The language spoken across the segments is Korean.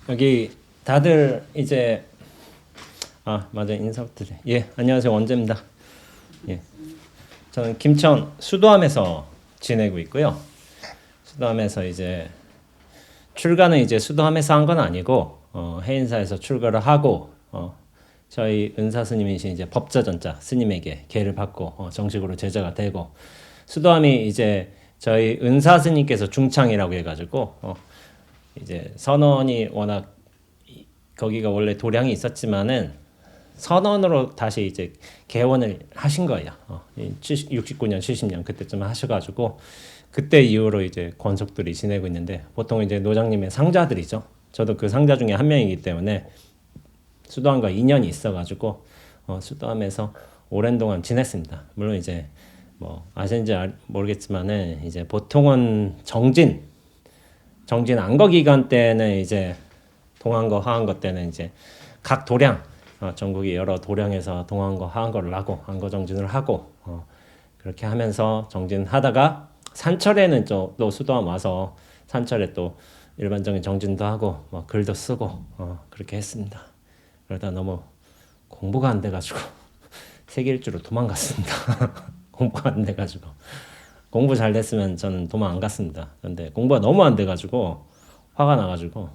여기 다들 이제 맞아 인사부터 예 안녕하세요 원재입니다. 예 저는 김천 수도함에서 지내고 있고요. 수도함에서 이제 출가는 이제 수도함에서 한 건 아니고 해인사에서 출가를 하고 저희 은사 스님이신 이제 법자전자 스님에게 계를 받고 정식으로 제자가 되고 수도함이 이제 저희 은사 스님께서 중창이라고 해가지고 이제 선원이 워낙 거기가 원래 도량이 있었지만은 선원으로 다시 이제 개원을 하신 거예요. 69년, 70년 그때쯤 하셔가지고 그때 이후로 이제 권속들이 지내고 있는데 보통 이제 노장님의 상자들이죠. 저도 그 상자 중에 한 명이기 때문에 수도함과 인연이 있어가지고 수도함에서 오랜 동안 지냈습니다. 물론 이제 뭐 아시는지 모르겠지만은 이제 보통은 정진 안거 기간 때는 이제 동안거 하안거 때는 이제 각 도량 전국의 여러 도량에서 동안거 하안거를 하고 안거 정진을 하고 그렇게 하면서 정진하다가 산철에는 또 수도함 와서 산철에 또 일반적인 정진도 하고 뭐 글도 쓰고 그렇게 했습니다. 그러다 너무 공부가 안 돼가지고 세계 일주로 도망갔습니다. 공부가 안 돼가지고 공부 잘 됐으면 저는 도망 안 갔습니다. 그런데 공부가 너무 안 돼가지고 화가 나가지고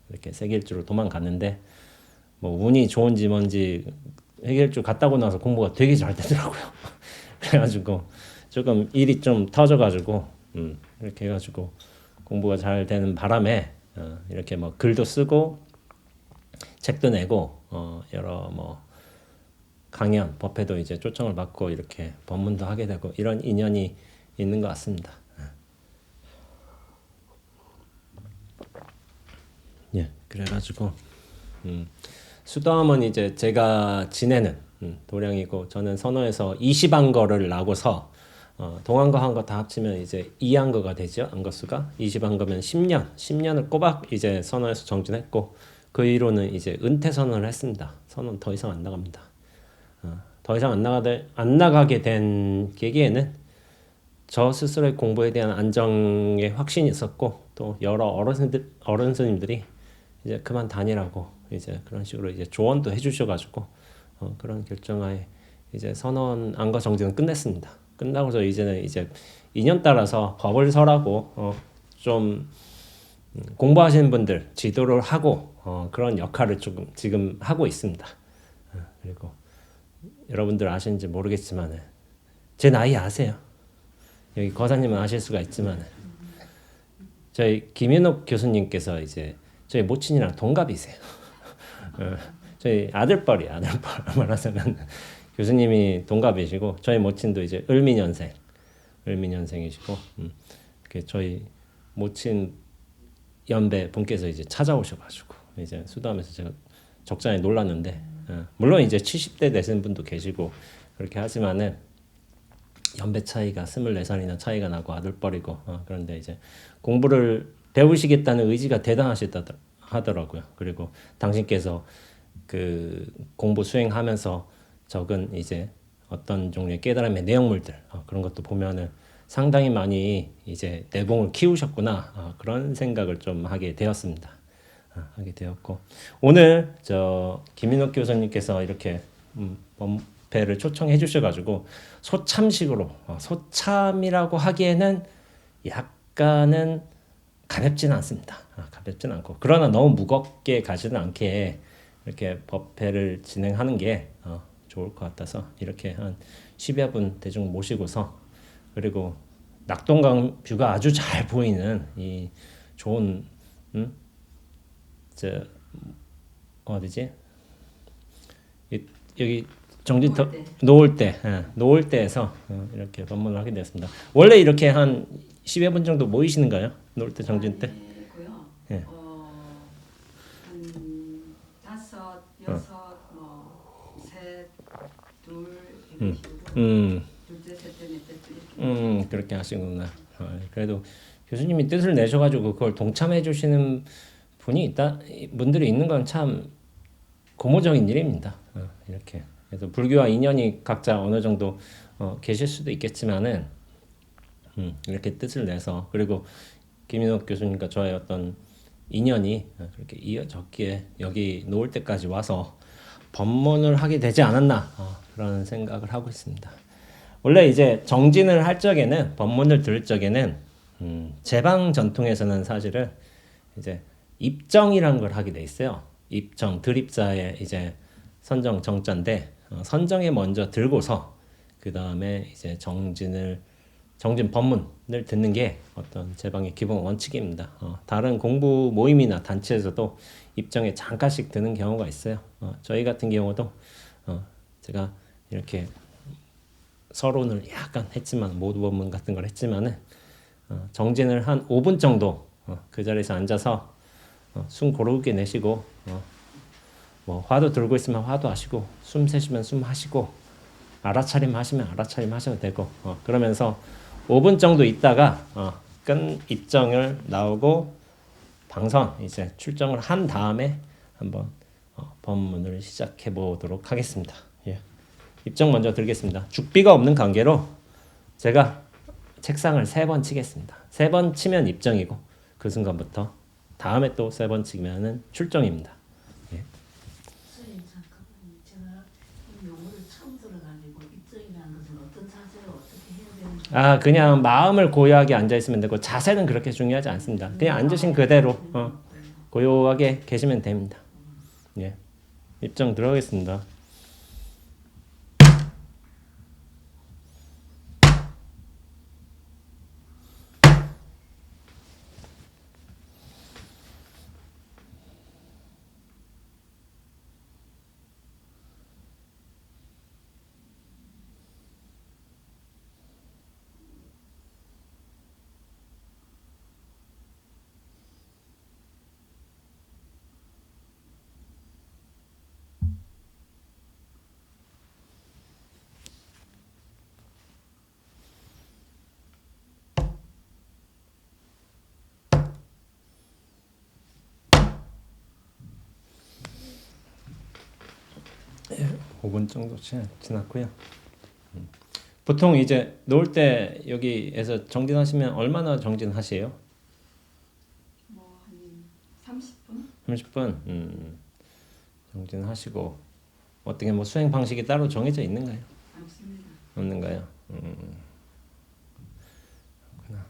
이렇게 세계 일주로 도망갔는데 뭐 운이 좋은지 뭔지 세계 일주 갔다고 나서 공부가 되게 잘 되더라고요. 그래가지고 조금 일이 좀 터져가지고 이렇게 해가지고 공부가 잘 되는 바람에 이렇게 뭐 글도 쓰고 책도 내고 여러 뭐 강연 법회도 이제 초청을 받고 이렇게 법문도 하게 되고 이런 인연이 있는 것 같습니다. 예, 그래가지고 수도함은 이제 제가 지내는 도량이고 저는 선호에서 20안거를 나고서 동안거 한거 다 합치면 이제 2안거가 되죠. 안거수가 20안거면 10년을 꼬박 이제 선호에서 정진했고 그 이후로는 이제 은퇴 선언을 했습니다. 선언 더 이상 안 나갑니다. 더 이상 안 나가게 된 계기에는 저 스스로의 공부에 대한 안정의 확신이 있었고 또 여러 어른 스님들이 이제 그만 다니라고 이제 그런 식으로 이제 조언도 해주셔가지고 그런 결정하에 이제 선언 안거 정진은 끝냈습니다. 끝나고서 이제는 이제 인연 따라서 법을 설하고 좀 공부하시는 분들 지도를 하고 그런 역할을 조금 지금 하고 있습니다. 그리고 여러분들 아시는지 모르겠지만 제 나이 아세요? 여기 거사님은 아실 수가 있지만 저희 김인옥 교수님께서 이제 저희 모친이랑 동갑이세요. 저희 아들뻘이에요. 아들뻘 말하자면 교수님이 동갑이시고 저희 모친도 이제 을미년생이시고 이렇게 저희 모친 연배 분께서 이제 찾아오셔가지고 이제 수도하면서 제가 적잖이 놀랐는데 물론 이제 70대 되신 분도 계시고 그렇게 하지만은 연배 차이가 24살이나 차이가 나고 아들뻘이고 그런데 이제 공부를 배우시겠다는 의지가 대단하시다 하더라고요. 그리고 당신께서 그 공부 수행하면서 적은 이제 어떤 종류의 깨달음의 내용물들 그런 것도 보면은 상당히 많이 이제 내공을 키우셨구나 그런 생각을 좀 하게 되었습니다. 하게 되었고 오늘 저 김인옥 교수님께서 이렇게 법회를 초청해 주셔가지고 소참식으로 소참이라고 하기에는 약간은 가볍지는 않습니다. 가볍지는 않고 그러나 너무 무겁게 가지는 않게 이렇게 법회를 진행하는 게 좋을 것 같아서 이렇게 한 10여 분 대중 모시고서 그리고 낙동강 뷰가 아주 잘 보이는 이 좋은 저 어디지? 여기 정진터 노을대에서 이렇게 방문을 하게 되었습니다. 원래 이렇게 한 10여 분 정도 모이시는가요? 노을대 정진 때? 아니고요. 예. 한 다섯, 여섯, 셋, 둘 이런 식으로 둘째, 셋째, 넷째 이렇게. 그렇게 하시구나. 그래도 교수님이 뜻을 내셔가지고 그걸 동참해 주시는 분들이 있는 건 참 고무적인 일입니다. 이렇게 그래서 불교와 인연이 각자 어느 정도 계실 수도 있겠지만은 이렇게 뜻을 내서 그리고 김인옥 교수님과 저의 어떤 인연이 그렇게 이어졌기에 여기 놓을 때까지 와서 법문을 하게 되지 않았나 그런 생각을 하고 있습니다. 원래 이제 정진을 할 적에는 법문을 들을 적에는 제방 전통에서는 사실은 이제 입정이라는 걸 하게 돼 있어요. 입정 드립자의 이제 선정 정자인데 선정에 먼저 들고서 그 다음에 이제 정진 법문을 듣는 게 어떤 제방의 기본 원칙입니다. 다른 공부 모임이나 단체에서도 입정에 잠깐씩 드는 경우가 있어요. 저희 같은 경우도 제가 이렇게 서론을 약간 했지만 모두 법문 같은 걸 했지만은 정진을 한 5분 정도 그 자리에서 앉아서 숨 고르게 내쉬고 뭐 화도 들고 있으면 화도 하시고 숨 쉬시면 숨 하시고 알아차림 하시면 알아차림 하셔도 되고 그러면서 5분 정도 있다가 끈 입정을 나오고 방선 이제 출정을 한 다음에 한번 법문을 시작해 보도록 하겠습니다. 예. 입정 먼저 들겠습니다. 죽비가 없는 관계로 제가 책상을 3번 치겠습니다. 3번 치면 입정이고 그 순간부터 다음에 또 3번 치면은 출정입니다. 예. 선생님 잠깐만요. 제가 이 용어를 처음 들어가지고 입정이라는 것은 어떤 자세로 어떻게 해야 되는지. 그냥 마음을 고요하게 앉아 있으면 되고 자세는 그렇게 중요하지 않습니다. 그냥 앉으신 그대로 고요하게 계시면 됩니다. 예. 입정 들어가겠습니다. 예, 5분 정도 지났고요. 보통 이제 놓을 때 여기에서 정진하시면 얼마나 정진하세요? 뭐 한 30분? 30분. 정진하시고 어떻게 뭐 수행 방식이 따로 정해져 있는가요? 없습니다. 없는가요? 그렇구나.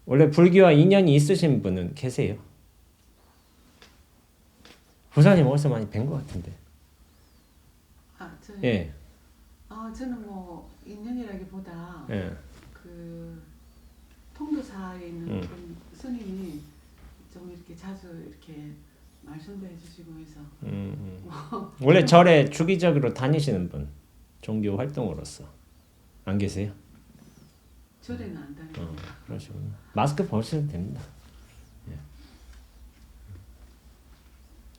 원래 불교와 인연이 있으신 분은 계세요? 부사님 어디서 많이 뵌 것 같은데. 예. 저는 뭐 인연이라기보다 예. 그 통도사에 있는 그런 스님이 좀 이렇게 자주 이렇게 말씀도 해주시고 해서. 원래 절에 주기적으로 다니시는 분, 종교 활동으로서 안 계세요? 절에는 안 다니고. 그러시구나. 마스크 벗으셔도 됩니다.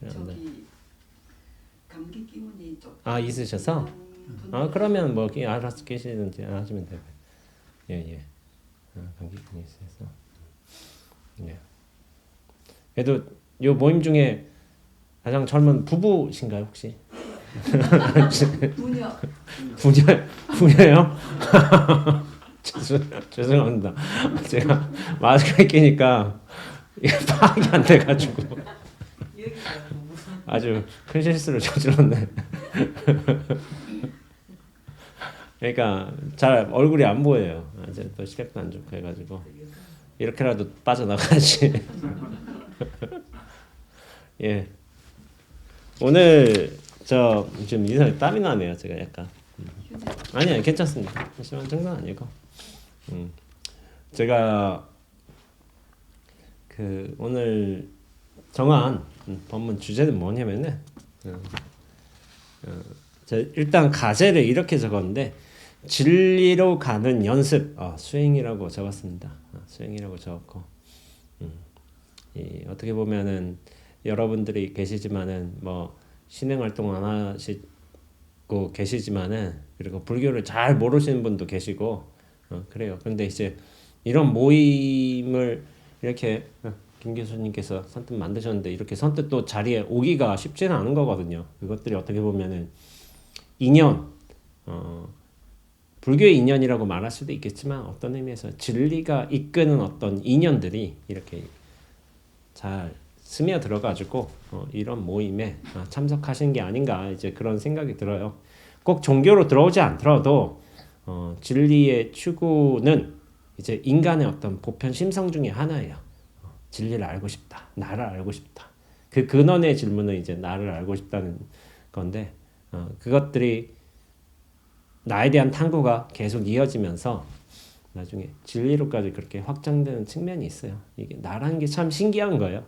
예. 저기 감기 기운이 좀 있으셔서? 그러면 뭐 알아서 계시든지 하시면 되고. 예. 감기증이 있어서. 예. 그래도 요 모임 중에 가장 젊은 부부신가요 혹시? 부녀요? 죄송합니다. 제가 마스크를 끼니까 이게 파악이 안 돼가지고 아주 큰 실수를 저질렀네. 그러니까 잘 얼굴이 안 보여요. 이제 또 시력도 안 좋고 해가지고 이렇게라도 빠져나가지. 예. 오늘 저 지금 이상하게 땀이 나네요. 제가 약간. 아니요, 괜찮습니다. 심한 정도는 아니고. 제가 그 오늘 정한 법문 주제는 뭐냐면은 일단 가제를 이렇게 적었는데 진리로 가는 연습 수행이라고 적었습니다. 수행이라고 적었고 어떻게 보면은 여러분들이 계시지만은 뭐 신행 활동 안 하시고 계시지만은 그리고 불교를 잘 모르시는 분도 계시고 그래요. 근데 이제 이런 모임을 이렇게 김 교수님께서 선뜻 만드셨는데 이렇게 선뜻 또 자리에 오기가 쉽지는 않은 거거든요. 그것들이 어떻게 보면은 인연, 불교의 인연이라고 말할 수도 있겠지만 어떤 의미에서 진리가 이끄는 어떤 인연들이 이렇게 잘 스며들어가지고 이런 모임에 참석하신 게 아닌가 이제 그런 생각이 들어요. 꼭 종교로 들어오지 않더라도 진리의 추구는 이제 인간의 어떤 보편 심성 중에 하나예요. 진리를 알고 싶다, 나를 알고 싶다. 그 근원의 질문은 이제 나를 알고 싶다는 건데 그것들이 나에 대한 탐구가 계속 이어지면서 나중에 진리로까지 그렇게 확장되는 측면이 있어요. 이게 나라는 게 참 신기한 거예요.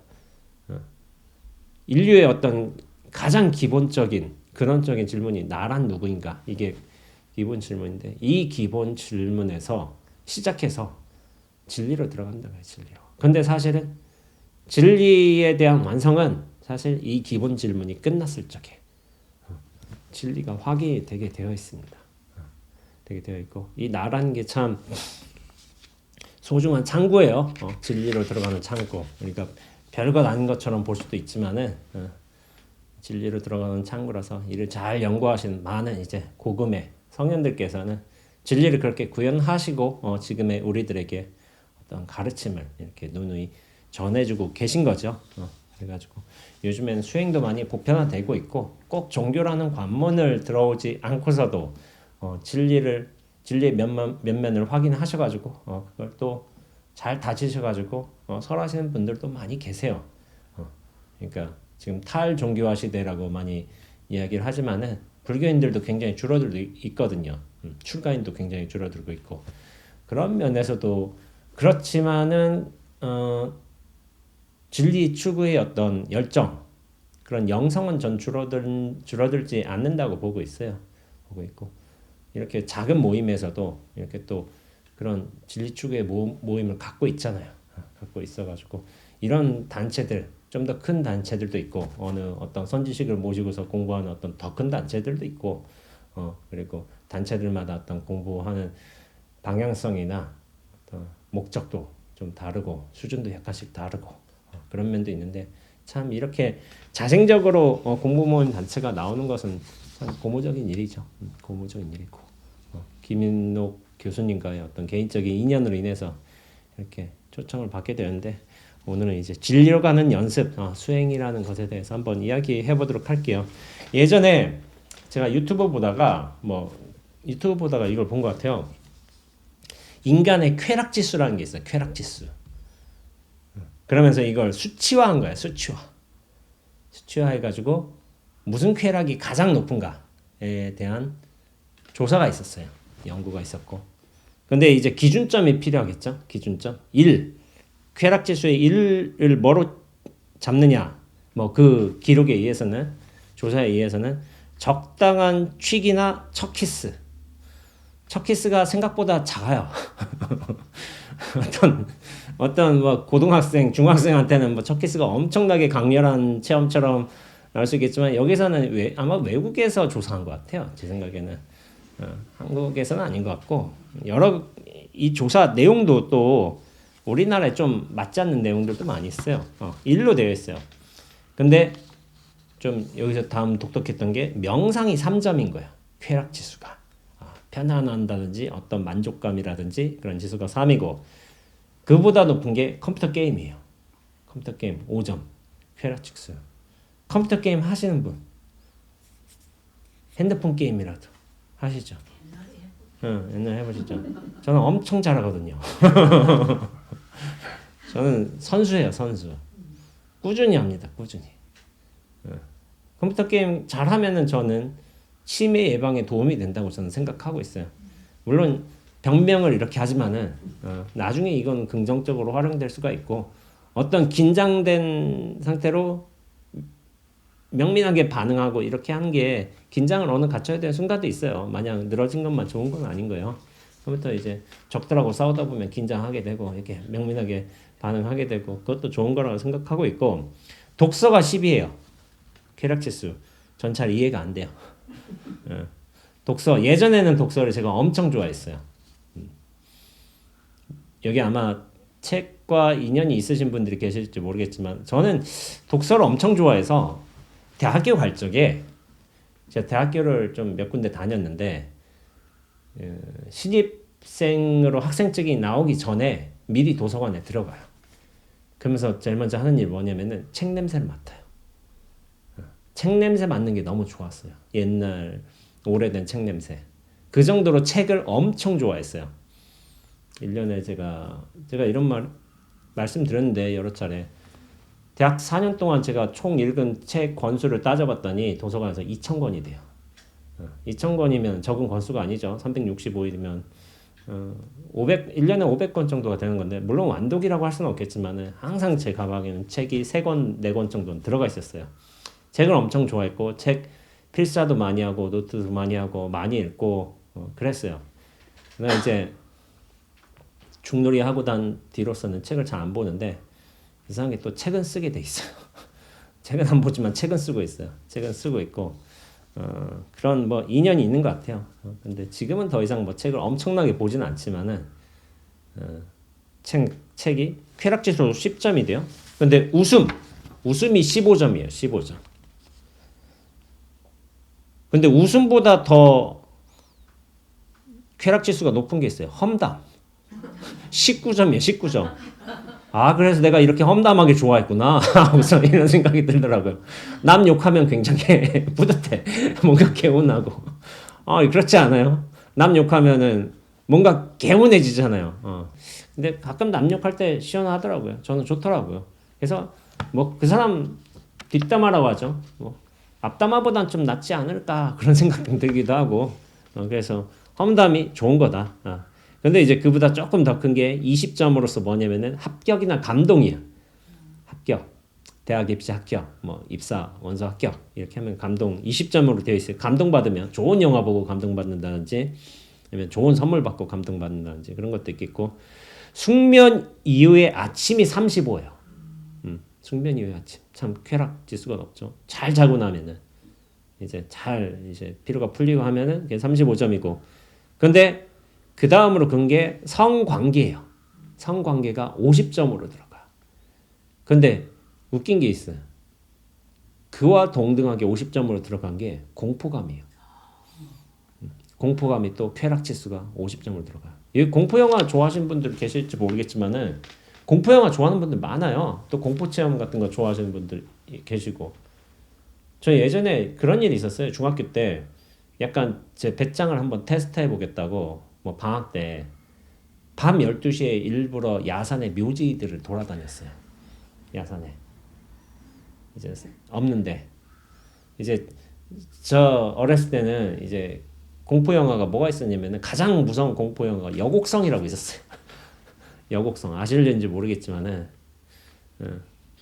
인류의 어떤 가장 기본적인 근원적인 질문이 나란 누구인가? 이게 기본 질문인데 이 기본 질문에서 시작해서 진리로 들어간다 고요. 진리로. 근데 사실은 진리에 대한 완성은 사실 이 기본 질문이 끝났을 적에 진리가 확인이 되게 되어 있습니다. 되게 되어 있고 이 나라는 게 참 소중한 창구예요. 진리로 들어가는 창구. 그러니까 별것 아닌 것처럼 볼 수도 있지만은 진리로 들어가는 창구라서 이를 잘 연구하시는 많은 이제 고금의 성현들께서는 진리를 그렇게 구현하시고 지금의 우리들에게 어떤 가르침을 이렇게 누누이 전해주고 계신 거죠. 그래가지고 요즘에는 수행도 많이 보편화되고 있고 꼭 종교라는 관문을 들어오지 않고서도 진리의 면면을 확인하셔가지고 그걸 또 잘 다지셔가지고 설하시는 분들도 많이 계세요. 그러니까 지금 탈종교화 시대라고 많이 이야기를 하지만은 불교인들도 굉장히 줄어들고 있거든요. 출가인도 굉장히 줄어들고 있고 그런 면에서도 그렇지만은 진리 추구의 어떤 열정 그런 영성은 전 줄어들지 않는다고 보고 있어요. 보고 있고 이렇게 작은 모임에서도 이렇게 또 그런 진리 추구의 모임을 갖고 있잖아요. 갖고 있어가지고 이런 단체들 좀 더 큰 단체들도 있고 어떤 선지식을 모시고서 공부하는 어떤 더 큰 단체들도 있고 그리고 단체들마다 어떤 공부하는 방향성이나 어떤 목적도 좀 다르고 수준도 약간씩 다르고 그런 면도 있는데 참 이렇게 자생적으로 공부 모임 단체가 나오는 것은 참 고무적인 일이죠. 고무적인 일이고 김인옥 교수님과의 어떤 개인적인 인연으로 인해서 이렇게 초청을 받게 되는데 오늘은 이제 진리로 가는 연습, 수행이라는 것에 대해서 한번 이야기해 보도록 할게요. 예전에 제가 유튜브 보다가 이걸 본 것 같아요. 인간의 쾌락 지수라는 게 있어요. 쾌락 지수. 그러면서 이걸 수치화한 거야. 수치화해가지고 무슨 쾌락이 가장 높은가에 대한 조사가 있었어요. 연구가 있었고. 근데 이제 기준점이 필요하겠죠. 기준점 1. 쾌락 지수의 1을 뭐로 잡느냐? 그 기록에 의해서는 조사에 의해서는 적당한 취기나 첫 키스. 첫 키스가 생각보다 작아요. 어떤 고등학생, 중학생한테는 첫 키스가 엄청나게 강렬한 체험처럼 나올 수 있겠지만 여기서는 아마 외국에서 조사한 것 같아요. 제 생각에는. 한국에서는 아닌 것 같고 이 조사 내용도 또 우리나라에 좀 맞지 않는 내용들도 많이 있어요. 1로 되어 있어요. 근데 좀 여기서 다음 독특했던 게 명상이 3점인 거예요. 쾌락 지수가 편안한다든지 어떤 만족감이라든지 그런 지수가 3이고 그보다 높은 게 컴퓨터 게임이에요. 컴퓨터 게임 5점 쾌락 지수. 컴퓨터 게임 하시는 분 핸드폰 게임이라도 하시죠? 옛날에 해보시죠? 저는 엄청 잘하거든요. 저는 선수예요, 선수. 꾸준히 합니다, 꾸준히. 컴퓨터 게임 잘하면은 저는 치매 예방에 도움이 된다고 저는 생각하고 있어요. 물론 병명을 이렇게 하지만은 나중에 이건 긍정적으로 활용될 수가 있고 어떤 긴장된 상태로 명민하게 반응하고 이렇게 하는 게 긴장을 어느 갖춰야 되는 순간도 있어요. 마냥 늘어진 것만 좋은 건 아닌 거예요. 그부터 이제 적들하고 싸우다 보면 긴장하게 되고 이렇게 명민하게 반응하게 되고 그것도 좋은 거라고 생각하고 있고 독서가 10이에요. 쾌락지수. 전 잘 이해가 안 돼요. 독서 예전에는 독서를 제가 엄청 좋아했어요. 여기 아마 책과 인연이 있으신 분들이 계실지 모르겠지만 저는 독서를 엄청 좋아해서 대학교 갈 적에 제가 대학교를 좀 몇 군데 다녔는데 신입생으로 학생증이 나오기 전에 미리 도서관에 들어가요. 그러면서 제일 먼저 하는 일이 뭐냐면은 책 냄새를 맡아요. 책 냄새 맡는 게 너무 좋았어요. 옛날 오래된 책 냄새. 그 정도로 책을 엄청 좋아했어요. 1년에 제가 이런 말씀드렸는데 여러 차례 대학 4년 동안 제가 총 읽은 책 권수를 따져봤더니 도서관에서 2,000권이 돼요. 2,000권이면 적은 권수가 아니죠. 365일이면 1년에 500권 정도가 되는 건데 물론 완독이라고 할 수는 없겠지만 항상 제 가방에는 책이 3권, 4권 정도는 들어가 있었어요. 책을 엄청 좋아했고 책 필사도 많이 하고 노트도 많이 하고 많이 읽고 그랬어요. 그러나 이제 중놀이 하고 난 뒤로서는 책을 잘 안 보는데 이상하게 또 책은 쓰게 돼 있어요. 책은 안 보지만 책은 쓰고 있어요. 책은 쓰고 있고 그런 뭐 인연이 있는 것 같아요. 근데 지금은 더 이상 뭐 책을 엄청나게 보지는 않지만은 책이 쾌락지수 10점이 돼요. 근데 웃음이 15점이에요. 15점. 근데 웃음보다 더 쾌락지수가 높은 게 있어요. 험담. 19점이에요. 19점. 아, 그래서 내가 이렇게 험담하게 좋아했구나 하고서 이런 생각이 들더라고요. 남 욕하면 굉장히 뿌듯해. 뭔가 개운하고. 그렇지 않아요? 남 욕하면은 뭔가 개운해지잖아요. 근데 가끔 남 욕할 때 시원하더라고요. 저는 좋더라고요. 그래서 뭐 그 사람 뒷담화라고 하죠. 뭐 앞담화보단 좀 낫지 않을까 그런 생각이 들기도 하고. 그래서 험담이 좋은 거다. 근데 이제 그보다 조금 더 큰 게 20점으로서 뭐냐면은 합격이나 감동이야. 합격. 대학 입시 합격. 뭐 입사 원서 합격. 이렇게 하면 감동 20점으로 되어 있어요. 감동받으면 좋은 영화 보고 감동받는다든지 아니면 좋은 선물 받고 감동받는다든지 그런 것도 있겠고 숙면 이후의 아침이 35예요. 숙면 이후의 아침. 참 쾌락 지수가 높죠. 잘 자고 나면은 이제 피로가 풀리고 하면은 그게 35점이고. 근데 그 다음으로 큰 게 성관계예요. 성관계가 50점으로 들어가요. 근데 웃긴 게 있어요. 그와 동등하게 50점으로 들어간 게 공포감이에요. 공포감이 또 쾌락지수가 50점으로 들어가요. 이 공포영화 좋아하시는 분들 계실지 모르겠지만은 공포영화 좋아하는 분들 많아요. 또 공포체험 같은 거 좋아하시는 분들 계시고. 저 예전에 그런 일이 있었어요. 중학교 때 약간 제 배짱을 한번 테스트 해보겠다고 뭐 방학 때 밤 12시에 일부러 야산의 묘지들을 돌아다녔어요. 야산에. 이제 없는데 이제 저 어렸을 때는 이제 공포 영화가 뭐가 있었냐면은 가장 무서운 공포 영화가 여곡성이라고 있었어요. 여곡성 아실는지 모르겠지만은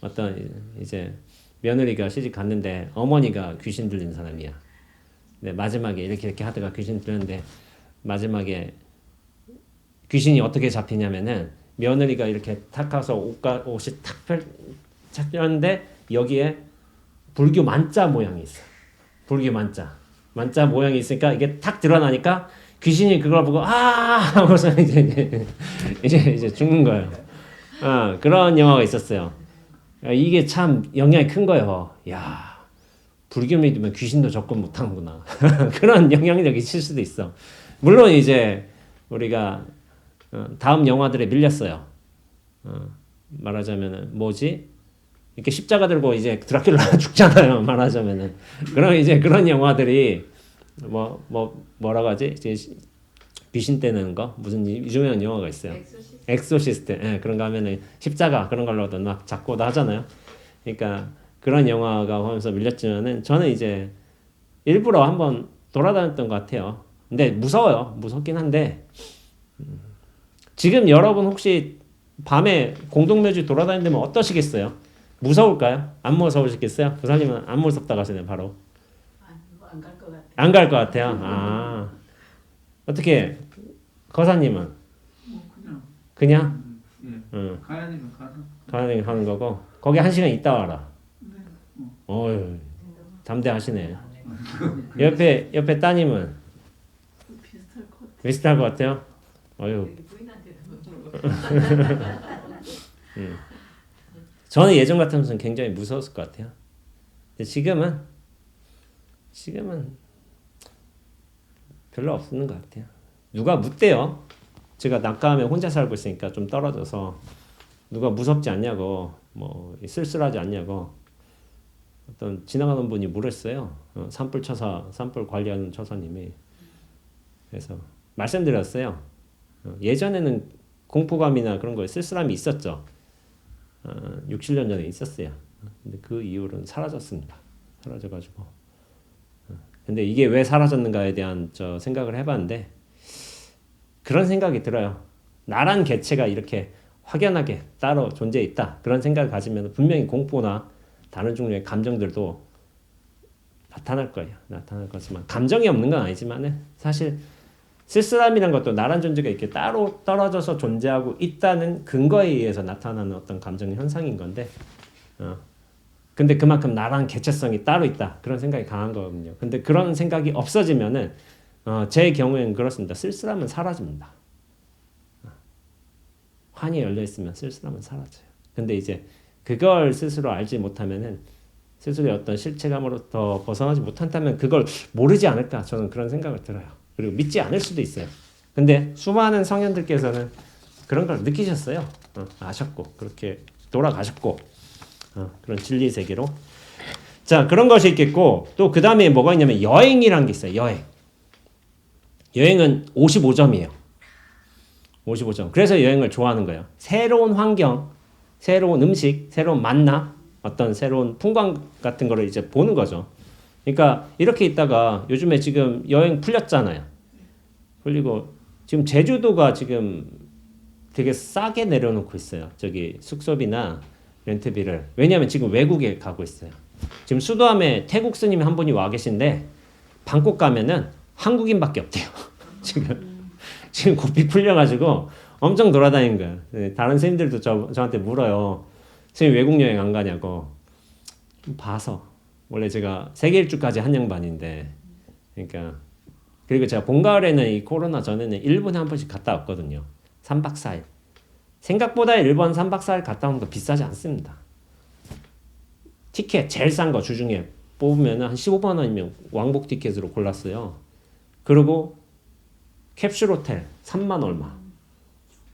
어떤 이제 며느리가 시집 갔는데 어머니가 귀신 들린 사람이야. 근데 마지막에 이렇게 하다가 귀신 들렸는데 마지막에 귀신이 어떻게 잡히냐면은 며느리가 이렇게 탁 가서 옷이 탁 폈는데 여기에 불교 만자 모양이 있어. 불교 만자 모양이 있으니까 이게 탁 드러나니까 귀신이 그걸 보고 하고서 이제 죽는 거예요. 그런 영화가 있었어요. 이게 참 영향이 큰 거예요. 야, 불교 믿으면 귀신도 접근 못하는구나. 그런 영향력이 있을 수도 있어. 물론 이제 우리가 다음 영화들에 밀렸어요. 말하자면은 뭐지? 이렇게 십자가 들고 이제 드라큘라 죽잖아요. 말하자면은. 그럼 이제 그런 영화들이 뭐라고 하지? 이제 귀신 떼는 거 무슨 유명한 영화가 있어요. 엑소시스트. 예, 그런 거 하면은 십자가 그런 걸로도 막 잡고도 하잖아요. 그러니까 그런 영화가 하면서 밀렸지만은 저는 이제 일부러 한번 돌아다녔던 것 같아요. 근데 무서워요. 무섭긴 한데 지금 여러분 혹시 밤에 공동묘지 돌아다니면 어떠시겠어요? 무서울까요? 안 무서우시겠어요? 부사님은 안 무섭다고 하시네요. 바로 안 갈 것 같아요. 안 갈 것 같아요. 어떻게 거사님은 그냥 가야 되면 가서. 가는 거고 거기 1시간 있다 와라. 어휴 담대하시네. 옆에 따님은 비슷할 것 같아요. 어휴. 저는 예전 같으면 굉장히 무서웠을 것 같아요. 근데 지금은 별로 없는 것 같아요. 누가 묻대요. 제가 낙가하면 혼자 살고 있으니까 좀 떨어져서 누가 무섭지 않냐고 뭐 쓸쓸하지 않냐고 어떤 지나가는 분이 물었어요. 산불 처사, 산불 관리하는 처사님이. 그래서 말씀드렸어요. 예전에는 공포감이나 그런 거에 쓸쓸함이 있었죠. 6, 7년 전에 있었어요. 근데 그 이후로는 사라졌습니다. 사라져가지고. 근데 이게 왜 사라졌는가에 대한 저 생각을 해봤는데 그런 생각이 들어요. 나란 개체가 이렇게 확연하게 따로 존재해 있다. 그런 생각을 가지면 분명히 공포나 다른 종류의 감정들도 나타날 거예요. 나타날 거지만 감정이 없는 건 아니지만은 사실 쓸쓸함이란 것도 나란 존재가 이렇게 따로 떨어져서 존재하고 있다는 근거에 의해서 나타나는 어떤 감정 현상인 건데 근데 그만큼 나란 개체성이 따로 있다. 그런 생각이 강한 거거든요. 근데 그런 생각이 없어지면은 제 경우에는 그렇습니다. 쓸쓸함은 사라집니다. 환이 열려 있으면 쓸쓸함은 사라져요. 근데 이제 그걸 스스로 알지 못하면은 스스로의 어떤 실체감으로부터 벗어나지 못한다면 그걸 모르지 않을까 저는 그런 생각을 들어요. 그리고 믿지 않을 수도 있어요. 근데 수많은 성현들께서는 그런 걸 느끼셨어요. 아셨고 그렇게 돌아가셨고 그런 진리 세계로. 자 그런 것이 있겠고 또 그 다음에 뭐가 있냐면 여행이란 게 있어요. 여행은 55점이에요. 55점. 그래서 여행을 좋아하는 거예요. 새로운 환경, 새로운 음식, 새로운 만남, 어떤 새로운 풍광 같은 거를 이제 보는 거죠. 그러니까 이렇게 있다가 요즘에 지금 여행 풀렸잖아요. 풀리고 지금 제주도가 지금 되게 싸게 내려놓고 있어요. 저기 숙소비나 렌트비를. 왜냐하면 지금 외국에 가고 있어요. 지금 수도함에 태국 스님이 한 분이 와 계신데 방콕 가면은 한국인밖에 없대요. 지금 고삐 풀려가지고 엄청 돌아다니는 거예요. 다른 스님들도 저한테 물어요. 스님 외국 여행 안 가냐고. 좀 봐서. 원래 제가 세계 일주까지 한 양반인데 그러니까 그리고 제가 봄 가을에는 이 코로나 전에는 일본에 한 번씩 갔다 왔거든요. 3박 4일. 생각보다 일본 3박 4일 갔다 오는 거 비싸지 않습니다. 티켓 제일 싼 거 주중에 뽑으면 한 15만 원이면 왕복 티켓으로 골랐어요. 그리고 캡슐 호텔 3만 얼마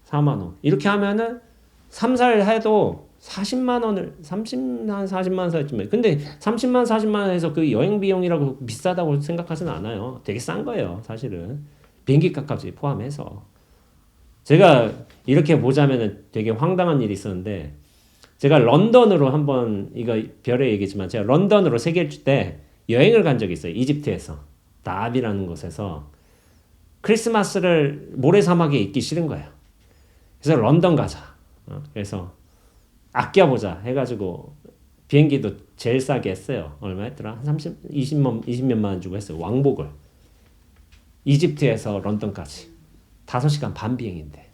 4만 원 이렇게 하면은 3, 4일 해도 40만 원을 30만 40만 원 사이쯤에 근데 30만 40만 원에서 그 여행 비용이라고 비싸다고 생각하지는 않아요. 되게 싼 거예요 사실은. 비행기 값까지 포함해서. 제가 이렇게 보자면은 되게 황당한 일이 있었는데 제가 런던으로 한번 이거 별의 얘기지만 제가 런던으로 세계 일주 때 여행을 간 적이 있어요. 이집트에서 다합이라는 곳에서 크리스마스를 모래사막에 있기 싫은 거예요. 그래서 런던 가자. 그래서 아껴보자 해가지고 비행기도 제일 싸게 했어요. 얼마 했더라? 한 20몇만 원 주고 했어요. 왕복을. 이집트에서 런던까지. 5시간 반 비행인데.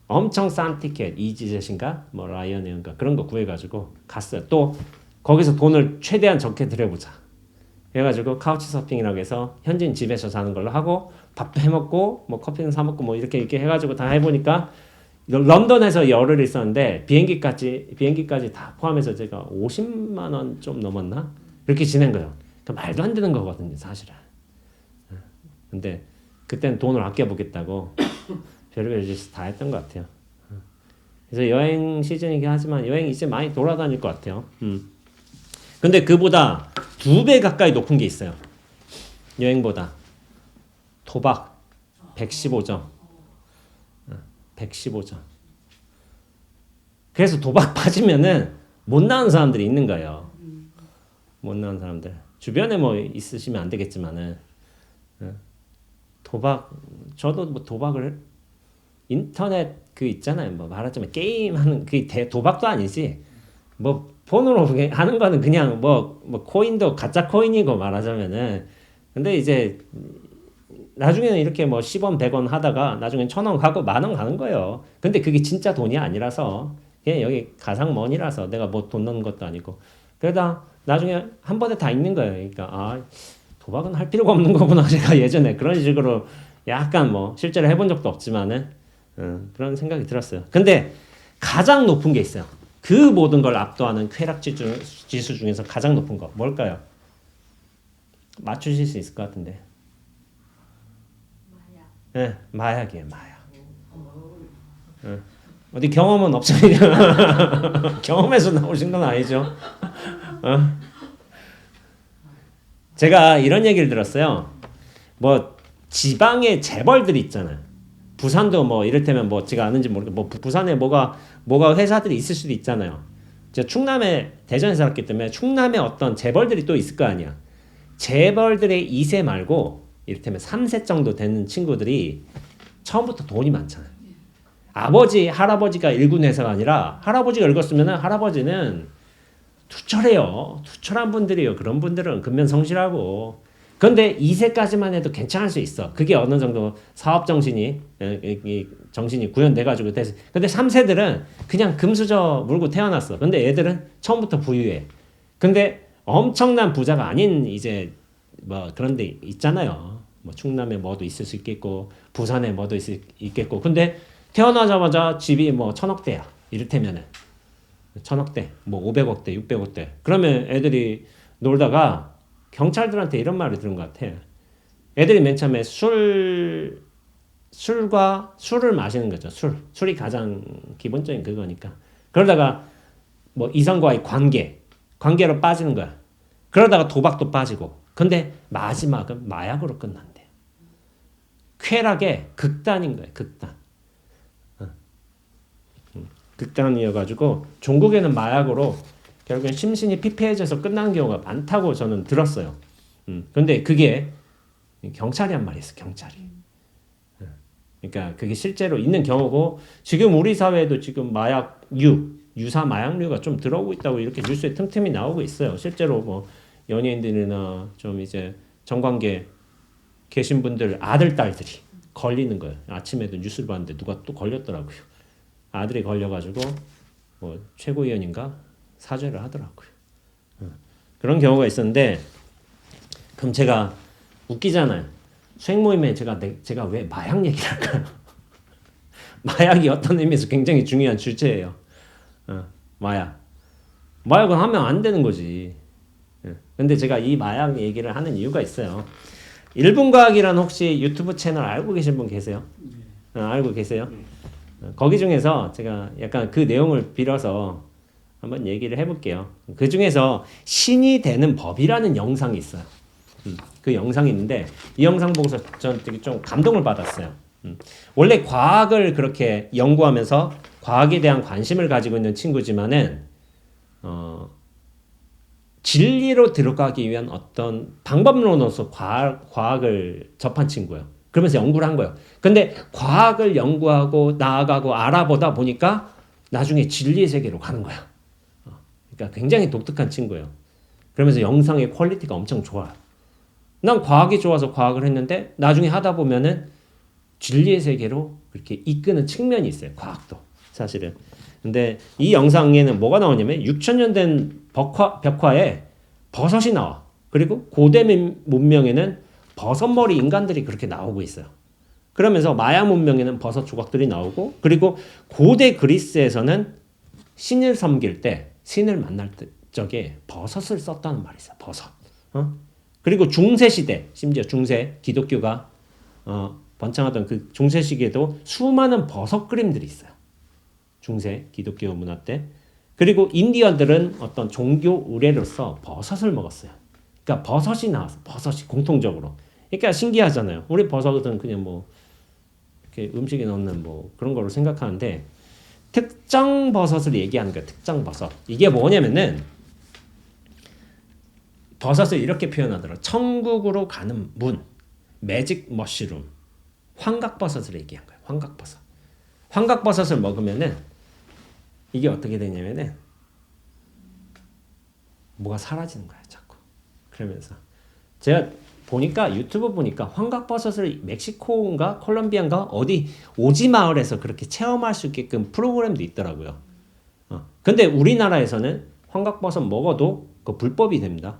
엄청 싼 티켓, 이지젯인가? 뭐 라이언에어인가? 그런 거 구해가지고 갔어요. 또 거기서 돈을 최대한 적게 들여보자. 그래가지고 카우치 서핑이라고 해서 현지인 집에서 자는 걸로 하고 밥도 해먹고 뭐 커피는 사먹고 뭐 이렇게 해가지고 다 해보니까 런던에서 열흘 있었는데 비행기까지 다 포함해서 제가 50만 원 좀 넘었나? 그렇게 지낸 거예요. 그러니까 말도 안 되는 거거든요, 사실은. 근데 그때는 돈을 아껴보겠다고 별의별 짓을 다 했던 것 같아요. 그래서 여행 시즌이긴 하지만 여행 이제 많이 돌아다닐 것 같아요. 근데 그보다 2배 가까이 높은 게 있어요. 여행보다. 도박 115점. 115점. 그래서 도박 빠지면은 못 나온 사람들이 있는 거예요. 못 나온 사람들. 주변에 뭐 있으시면 안 되겠지만은 도박 저도 뭐 도박을 인터넷 그 있잖아요. 뭐 말하자면 게임하는 그 도박도 아니지. 뭐 폰으로 하는 거는 그냥 뭐 코인도 가짜 코인이고 말하자면은 근데 이제 나중에는 이렇게 뭐 10원 100원 하다가 나중엔 1000원 가고 10,000원 가는 거예요. 근데 그게 진짜 돈이 아니라서 그냥 여기 가상머니라서 내가 뭐 돈 넣는 것도 아니고 그러다 나중에 한 번에 다 있는 거예요. 그러니까 도박은 할 필요가 없는 거구나. 제가 예전에 그런 식으로 약간 뭐 실제로 해본 적도 없지만은 그런 생각이 들었어요. 근데 가장 높은 게 있어요. 그 모든 걸 압도하는 쾌락 지수 중에서 가장 높은 거 뭘까요? 맞추실 수 있을 것 같은데. 마약. 네, 마약이에요, 마약. 어디 경험은 없으니까 경험에서 나오신 건 아니죠. 제가 이런 얘기를 들었어요. 뭐 지방의 재벌들이 있잖아요. 부산도 뭐 이를테면 뭐 제가 아는지 모르겠고 뭐 부산에 뭐가 회사들이 있을 수도 있잖아요. 제가 충남에 대전에 살았기 때문에 충남에 어떤 재벌들이 또 있을 거 아니야. 재벌들의 2세 말고 이를테면 3세 정도 되는 친구들이 처음부터 돈이 많잖아요. 아버지, 할아버지가 읽은 회사가 아니라 할아버지가 읽었으면 할아버지는 투철해요. 투철한 분들이에요. 그런 분들은 근면성실하고. 그런데 2세까지만 해도 괜찮을 수 있어. 그게 어느 정도 사업 정신이 정신이 구현돼 가지고 돼서. 근데 3세들은 그냥 금수저 물고 태어났어. 근데 애들은 처음부터 부유해. 근데 엄청난 부자가 아닌 이제 뭐 그런 데 있잖아요. 뭐 충남에 뭐도 있을 수 있겠고 부산에 뭐도 있겠고. 근데 태어나자마자 집이 뭐 1,000억대야. 이를테면은 1,000억대, 뭐 500억대, 600억대. 그러면 애들이 놀다가 경찰들한테 이런 말을 들은 것 같아. 애들이 맨 처음에 술을 마시는 거죠. 술이 가장 기본적인 그거니까. 그러다가 뭐 이성과의 관계로 빠지는 거야. 그러다가 도박도 빠지고. 근데 마지막은 마약으로 끝난대. 쾌락의 극단인 거예요. 극단이어가지고 종국에는 마약으로 결국엔 심신이 피폐해져서 끝나는 경우가 많다고 저는 들었어요. 근데 그게 경찰이란 말이 있어. 경찰이. 그러니까 그게 실제로 있는 경우고 지금 우리 사회에도 지금 유사 마약류가 좀 들어오고 있다고 이렇게 뉴스에 틈틈이 나오고 있어요. 실제로 뭐 연예인들이나 좀 이제 정관계 계신 분들 아들 딸들이 걸리는 거예요. 아침에도 뉴스를 봤는데 누가 또 걸렸더라고요. 아들이 걸려가지고 뭐 최고위원인가 사죄를 하더라고요. 그런 경우가 있었는데 그럼 제가 웃기잖아요. 수행 모임에 제가 왜 마약 얘기를 할까요? 마약이 어떤 의미에서 굉장히 중요한 주제예요. 마약은 하면 안 되는 거지. 근데 제가 이 마약 얘기를 하는 이유가 있어요. 1분 과학이라는 혹시 유튜브 채널 알고 계신 분 계세요? 알고 계세요? 거기 중에서 제가 약간 그 내용을 빌어서 한번 얘기를 해볼게요. 그 중에서 신이 되는 법이라는 영상이 있어요. 그 영상이 있는데 이 영상 보고서 저는 되게 좀 감동을 받았어요. 원래 과학을 그렇게 연구하면서 과학에 대한 관심을 가지고 있는 친구지만은 진리로 들어가기 위한 어떤 방법론으로서 과학을 접한 친구예요. 그러면서 연구를 한 거예요. 근데 과학을 연구하고 나아가고 알아보다 보니까 나중에 진리의 세계로 가는 거야. 그러니까 굉장히 독특한 친구예요. 그러면서 영상의 퀄리티가 엄청 좋아요. 난 과학이 좋아서 과학을 했는데 나중에 하다 보면은 진리의 세계로 그렇게 이끄는 측면이 있어요. 과학도 사실은. 근데 이 영상에는 뭐가 나오냐면 6,000년 된 벽화에 버섯이 나와. 그리고 고대 문명에는 버섯머리 인간들이 그렇게 나오고 있어요. 그러면서 마야 문명에는 버섯 조각들이 나오고 그리고 고대 그리스에서는 신을 섬길 때 신을 만날 적에 버섯을 썼다는 말이 있어요. 버섯. 그리고 중세시대 심지어 중세 기독교가 번창하던 그 중세시기에도 수많은 버섯 그림들이 있어요. 중세 기독교 문화 때. 그리고 인디언들은 어떤 종교 의례로서 버섯을 먹었어요. 그러니까 버섯이 나왔어. 버섯이 공통적으로. 그러니까 신기하잖아요. 우리 버섯은 그냥 뭐 이렇게 음식에 넣는 뭐 그런 거로 생각하는데 특정 버섯을 얘기하는 거예요. 특정 버섯. 이게 뭐냐면은 버섯을 이렇게 표현하더라고요. 천국으로 가는 문, 매직 머쉬룸, 환각버섯을 얘기한 거예요. 환각버섯. 환각버섯을 먹으면은 이게 어떻게 되냐면은 뭐가 사라지는 거야, 자꾸. 그러면서 제가 보니까 유튜브 보니까 환각버섯을 멕시코인가 콜롬비아인가 어디 오지 마을에서 그렇게 체험할 수 있게끔 프로그램도 있더라고요. 근데 우리나라에서는 환각버섯 먹어도 그 불법이 됩니다.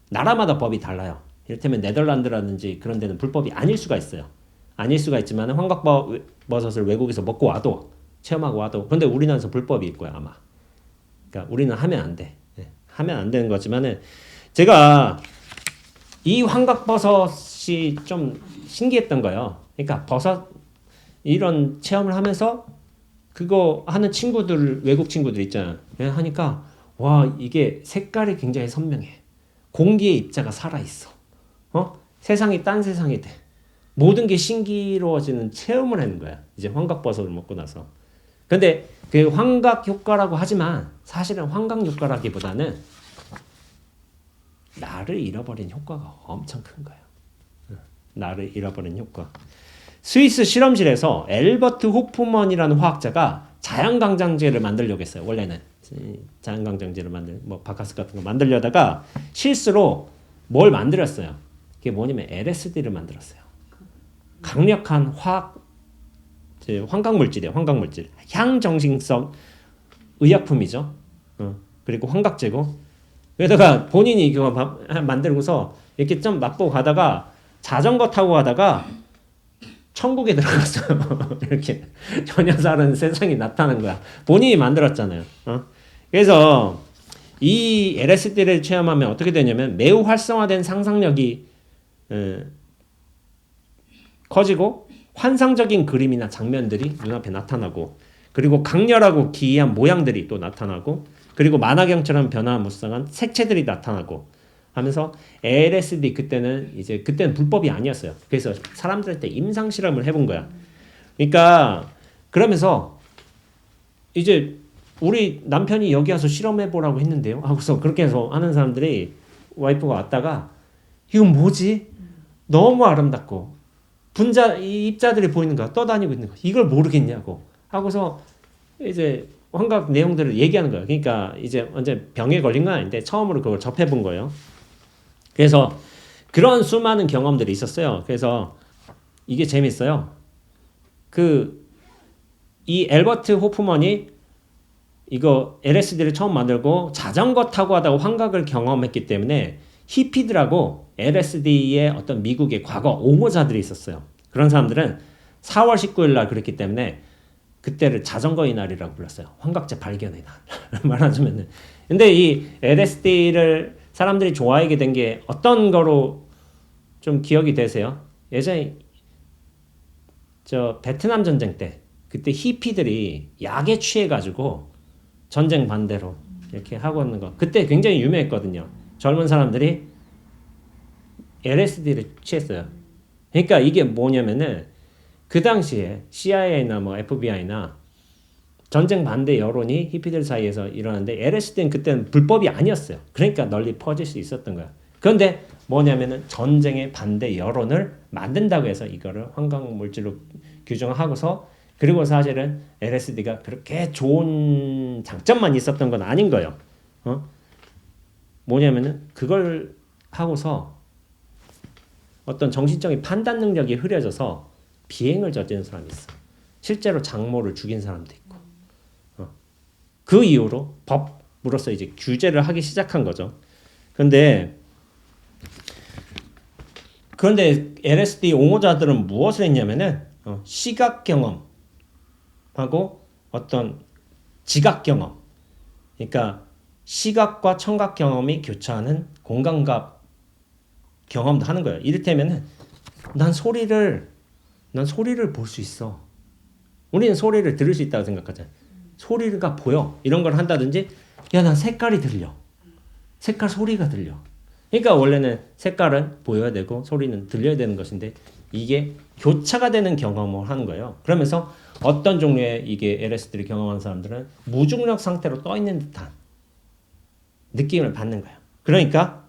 나라마다 법이 달라요. 이를테면 네덜란드라든지 그런 데는 불법이 아닐 수가 있어요. 아닐 수가 있지만 환각버섯을 외국에서 먹고 와도 체험하고 와도 근데 우리나라에서 불법이 있고요 아마. 그러니까 우리는 하면 안 돼. 하면 안 되는 거지만은 제가 이 환각버섯이 좀 신기했던 거예요. 그러니까 버섯 이런 체험을 하면서 그거 하는 친구들 외국 친구들 있잖아. 하니까 와 이게 색깔이 굉장히 선명해. 공기의 입자가 살아 있어. 세상이 딴 세상이 돼. 모든 게 신기로워지는 체험을 하는 거야. 이제 환각버섯을 먹고 나서. 근데 그 환각 효과라고 하지만 사실은 환각 효과라기보다는 나를 잃어버린 효과가 엄청 큰 거야. 나를 잃어버린 효과. 스위스 실험실에서 엘버트 호프먼이라는 화학자가 자연강장제를 만들려고 했어요. 원래는 자연강장제를 뭐 바카스 같은 거 만들려다가 실수로 뭘 만들었어요. 그게 뭐냐면 LSD를 만들었어요. 강력한 환각물질이에요. 환각물질. 향정신성 의약품이죠. 그리고 환각제고. 그러다가 본인이 이거 만들고서 이렇게 좀 맛보고 가다가 자전거 타고 가다가 천국에 들어갔어요. 이렇게 전혀 다른 세상이 나타난 거야. 본인이 만들었잖아요. 그래서 이 LSD를 체험하면 어떻게 되냐면 매우 활성화된 상상력이 커지고 환상적인 그림이나 장면들이 눈앞에 나타나고 그리고 강렬하고 기이한 모양들이 또 나타나고 그리고 만화경처럼 변화무쌍한 색채들이 나타나고 하면서 LSD 그때는 불법이 아니었어요. 그래서 사람들한테 임상 실험을 해본 거야. 그러니까 그러면서 이제 우리 남편이 여기 와서 실험해 보라고 했는데요. 하고서 그렇게 해서 하는 사람들이 와이프가 왔다가 이건 뭐지? 너무 아름답고 이 입자들이 보이는 거야. 떠다니고 있는 거야. 이걸 모르겠냐고 하고서 이제 환각 내용들을 얘기하는 거예요. 그러니까 이제 언제 병에 걸린 건 아닌데 처음으로 그걸 접해 본 거예요. 그래서 그런 수많은 경험들이 있었어요. 그래서 이게 재밌어요. 이 엘버트 호프먼이 이거 LSD를 처음 만들고 자전거 타고 하다가 환각을 경험했기 때문에 히피들하고 LSD의 어떤 미국의 과거 옹호자들이 있었어요. 그런 사람들은 4월 19일 날 그랬기 때문에 그때를 자전거의 날이라고 불렀어요. 환각제 발견의 날. 말하자면은. 근데 이 LSD를 사람들이 좋아하게 된 게 어떤 거로 좀 기억이 되세요? 예전에 베트남 전쟁 때 그때 히피들이 약에 취해가지고 전쟁 반대로 이렇게 하고 있는 거 그때 굉장히 유명했거든요. 젊은 사람들이 LSD를 취했어요. 그러니까 이게 뭐냐면은 그 당시에 CIA나 뭐 FBI나 전쟁 반대 여론이 히피들 사이에서 일어났는데 LSD는 그때는 불법이 아니었어요. 그러니까 널리 퍼질 수 있었던 거야. 그런데 뭐냐면은 전쟁의 반대 여론을 만든다고 해서 이거를 환각물질로 규정하고서 그리고 사실은 LSD가 그렇게 좋은 장점만 있었던 건 아닌 거예요. 뭐냐면은 그걸 하고서 어떤 정신적인 판단 능력이 흐려져서 비행을 저지른 사람이 있어. 실제로 장모를 죽인 사람도 있고. 그 이후로 법으로서 이제 규제를 하기 시작한 거죠. 그런데 LSD 옹호자들은 무엇을 했냐면은 시각 경험하고 어떤 지각 경험, 그러니까 시각과 청각 경험이 교차하는 공감각 경험도 하는 거예요. 이를테면은 난 소리를 볼 수 있어. 우리는 소리를 들을 수 있다고 생각하잖아요. 소리가 보여. 이런 걸 한다든지 난 색깔이 들려. 색깔 소리가 들려. 그러니까 원래는 색깔은 보여야 되고 소리는 들려야 되는 것인데 이게 교차가 되는 경험을 하는 거예요. 그러면서 어떤 종류의 이게 LSD를 경험하는 사람들은 무중력 상태로 떠 있는 듯한 느낌을 받는 거예요. 그러니까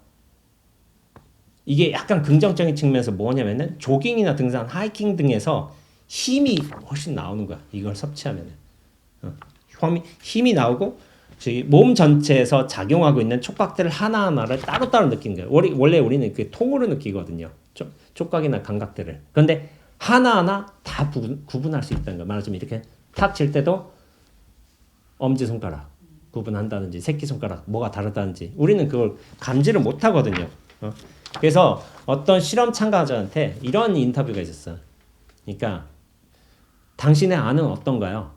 이게 약간 긍정적인 측면에서 뭐냐면은 조깅이나 등산, 하이킹 등에서 힘이 훨씬 나오는 거야. 이걸 섭취하면은 힘이 나오고 몸 전체에서 작용하고 있는 촉각들 하나하나를 따로따로 느끼는 거예요. 원래 우리는 그 통으로 느끼거든요. 촉각이나 감각들을. 그런데 하나하나 다 구분할 수 있다는 거예요. 말하자면 이렇게 탁 칠 때도 엄지손가락 구분한다든지 새끼손가락 뭐가 다르다든지 우리는 그걸 감지를 못하거든요. 그래서 어떤 실험 참가자한테 이런 인터뷰가 있었어요. 그러니까 당신의 아는 어떤가요?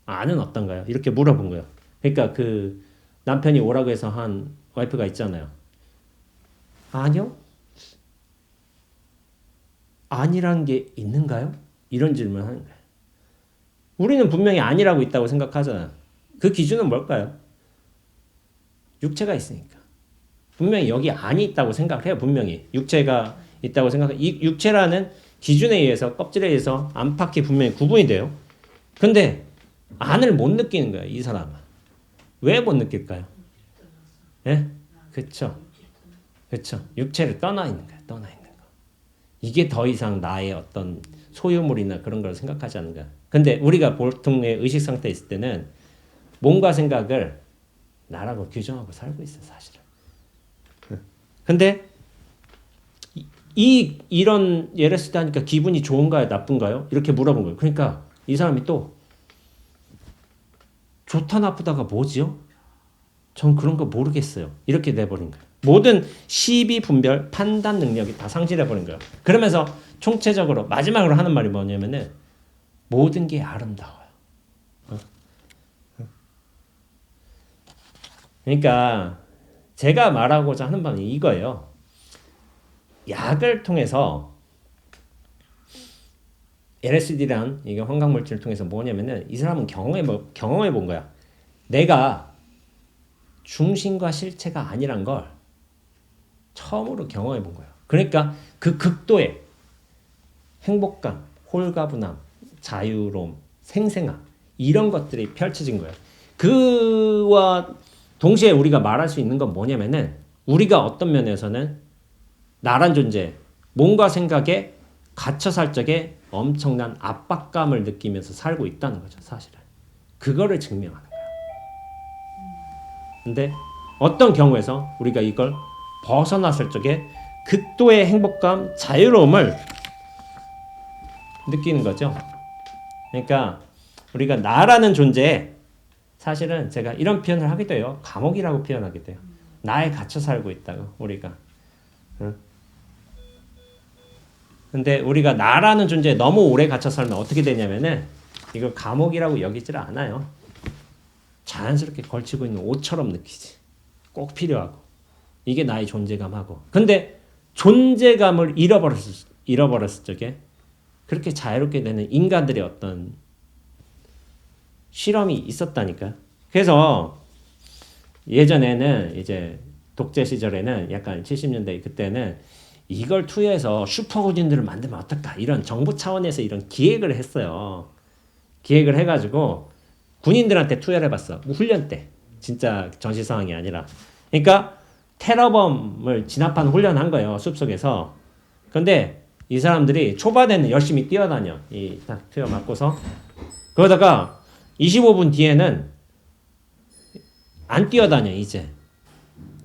아는 어떤가요? 이렇게 물어본 거예요. 그러니까 그 남편이 오라고 해서 한 와이프가 있잖아요. 아니요? 아니라는 게 있는가요? 이런 질문을 하는 거예요. 우리는 분명히 아니라고 있다고 생각하잖아요. 그 기준은 뭘까요? 육체가 있으니까. 분명히 여기 안이 있다고 생각을 해요. 분명히 육체가 있다고 생각해요. 이 육체라는 기준에 의해서 껍질에 의해서 안팎이 분명히 구분이 돼요. 근데 안을 못 느끼는 거예요. 이 사람은. 왜 못 느낄까요? 예? 그렇죠. 그렇죠. 육체를 떠나 있는 거예요. 떠나 있는 거. 이게 더 이상 나의 어떤 소유물이나 그런 걸 생각하지 않는 거야. 근데 우리가 보통의 의식 상태에 있을 때는 몸과 생각을 나라고 규정하고 살고 있어요, 사실은. 근데 이런 예를 쓸 때 하니까 기분이 좋은가요, 나쁜가요? 이렇게 물어본 거예요. 그러니까 이 사람이 또 좋다 나쁘다가 뭐지요? 전 그런 거 모르겠어요. 이렇게 내버린 거예요. 모든 시비 분별 판단 능력이 다 상실해버린 거예요. 그러면서 총체적으로 마지막으로 하는 말이 뭐냐면은 모든 게 아름다워요. 그러니까 제가 말하고자 하는 바는 이거예요. 약을 통해서 LSD란 이게 환각물질을 통해서 뭐냐면은 이 사람은 경험해 본 거야. 내가 중심과 실체가 아니란 걸 처음으로 경험해 본 거야. 그러니까 그 극도의 행복감, 홀가분함, 자유로움, 생생함 이런 것들이 펼쳐진 거예요. 그와 동시에 우리가 말할 수 있는 건 뭐냐면은 우리가 어떤 면에서는 나란 존재, 몸과 생각에 갇혀 살 적에 엄청난 압박감을 느끼면서 살고 있다는 거죠, 사실은. 그거를 증명하는 거야. 근데 어떤 경우에서 우리가 이걸 벗어났을 적에 극도의 행복감, 자유로움을 느끼는 거죠. 그러니까 우리가 나라는 존재에 사실은 제가 이런 표현을 하기도 해요. 감옥이라고 표현하게 돼요. 나에 갇혀 살고 있다고 우리가. 근데 우리가 나라는 존재에 너무 오래 갇혀 살면 어떻게 되냐면은 이걸 감옥이라고 여기질 않아요. 자연스럽게 걸치고 있는 옷처럼 느끼지. 꼭 필요하고. 이게 나의 존재감하고. 근데 존재감을 잃어버렸을 적에 그렇게 자유롭게 되는 인간들의 어떤 실험이 있었다니까요. 그래서 예전에는 이제 독재 시절에는 약간 70년대 그때는 이걸 투여해서 슈퍼군인들을 만들면 어떨까 이런 정부 차원에서 이런 기획을 했어요. 기획을 해가지고 군인들한테 투여를 해봤어. 훈련 때. 진짜 전시 상황이 아니라. 그러니까 테러범을 진압하는 훈련한 거예요. 숲속에서. 근데 이 사람들이 초반에는 열심히 뛰어다녀. 딱 투여 맞고서. 그러다가 25분 뒤에는 안 뛰어다녀 이제.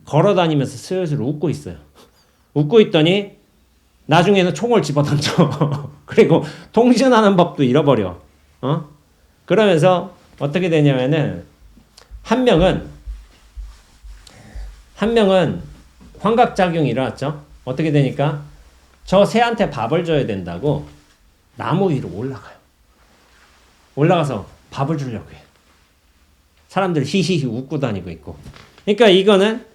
걸어다니면서 슬슬 웃고 있어요. 웃고 있더니 나중에는 총을 집어던져. 그리고 통신하는 법도 잃어버려. 그러면서 어떻게 되냐면은 한 명은 환각작용이 일어났죠. 어떻게 되니까 저 새한테 밥을 줘야 된다고 나무 위로 올라가요. 올라가서 밥을 주려고 해. 사람들 히히히 웃고 다니고 있고. 그러니까 이거는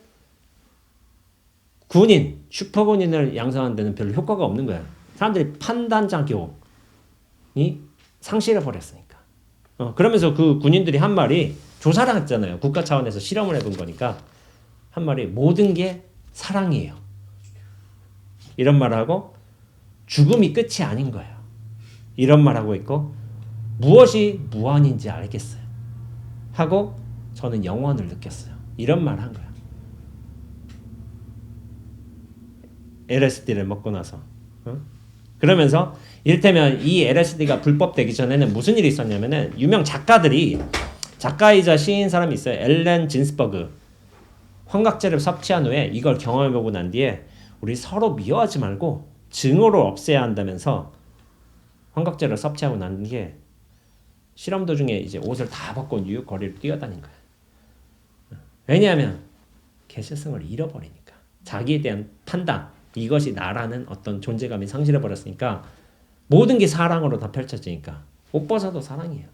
슈퍼군인을 양성하는 데는 별로 효과가 없는 거야. 사람들이 판단작용이 상실해 버렸으니까. 그러면서 그 군인들이 한 말이 조사를 했잖아요. 국가 차원에서 실험을 해본 거니까 한 말이 모든 게 사랑이에요. 이런 말하고 죽음이 끝이 아닌 거예요. 이런 말하고 있고 무엇이 무한인지 알겠어요. 하고 저는 영원을 느꼈어요. 이런 말 한 거야. LSD를 먹고 나서. 그러면서 이를테면 이 LSD가 불법되기 전에는 무슨 일이 있었냐면은 유명 작가이자 시인 사람이 있어요. 엘렌 진스버그. 환각제를 섭취한 후에 이걸 경험해보고 난 뒤에 우리 서로 미워하지 말고 증오를 없애야 한다면서 환각제를 섭취하고 난 뒤에 실험 도중에 이제 옷을 다 벗고 뉴욕 거리를 뛰어다닌 거예요. 왜냐하면 개체성을 잃어버리니까. 자기에 대한 판단, 이것이 나라는 어떤 존재감이 상실해버렸으니까 모든 게 사랑으로 다 펼쳐지니까 옷 벗어도 사랑이에요.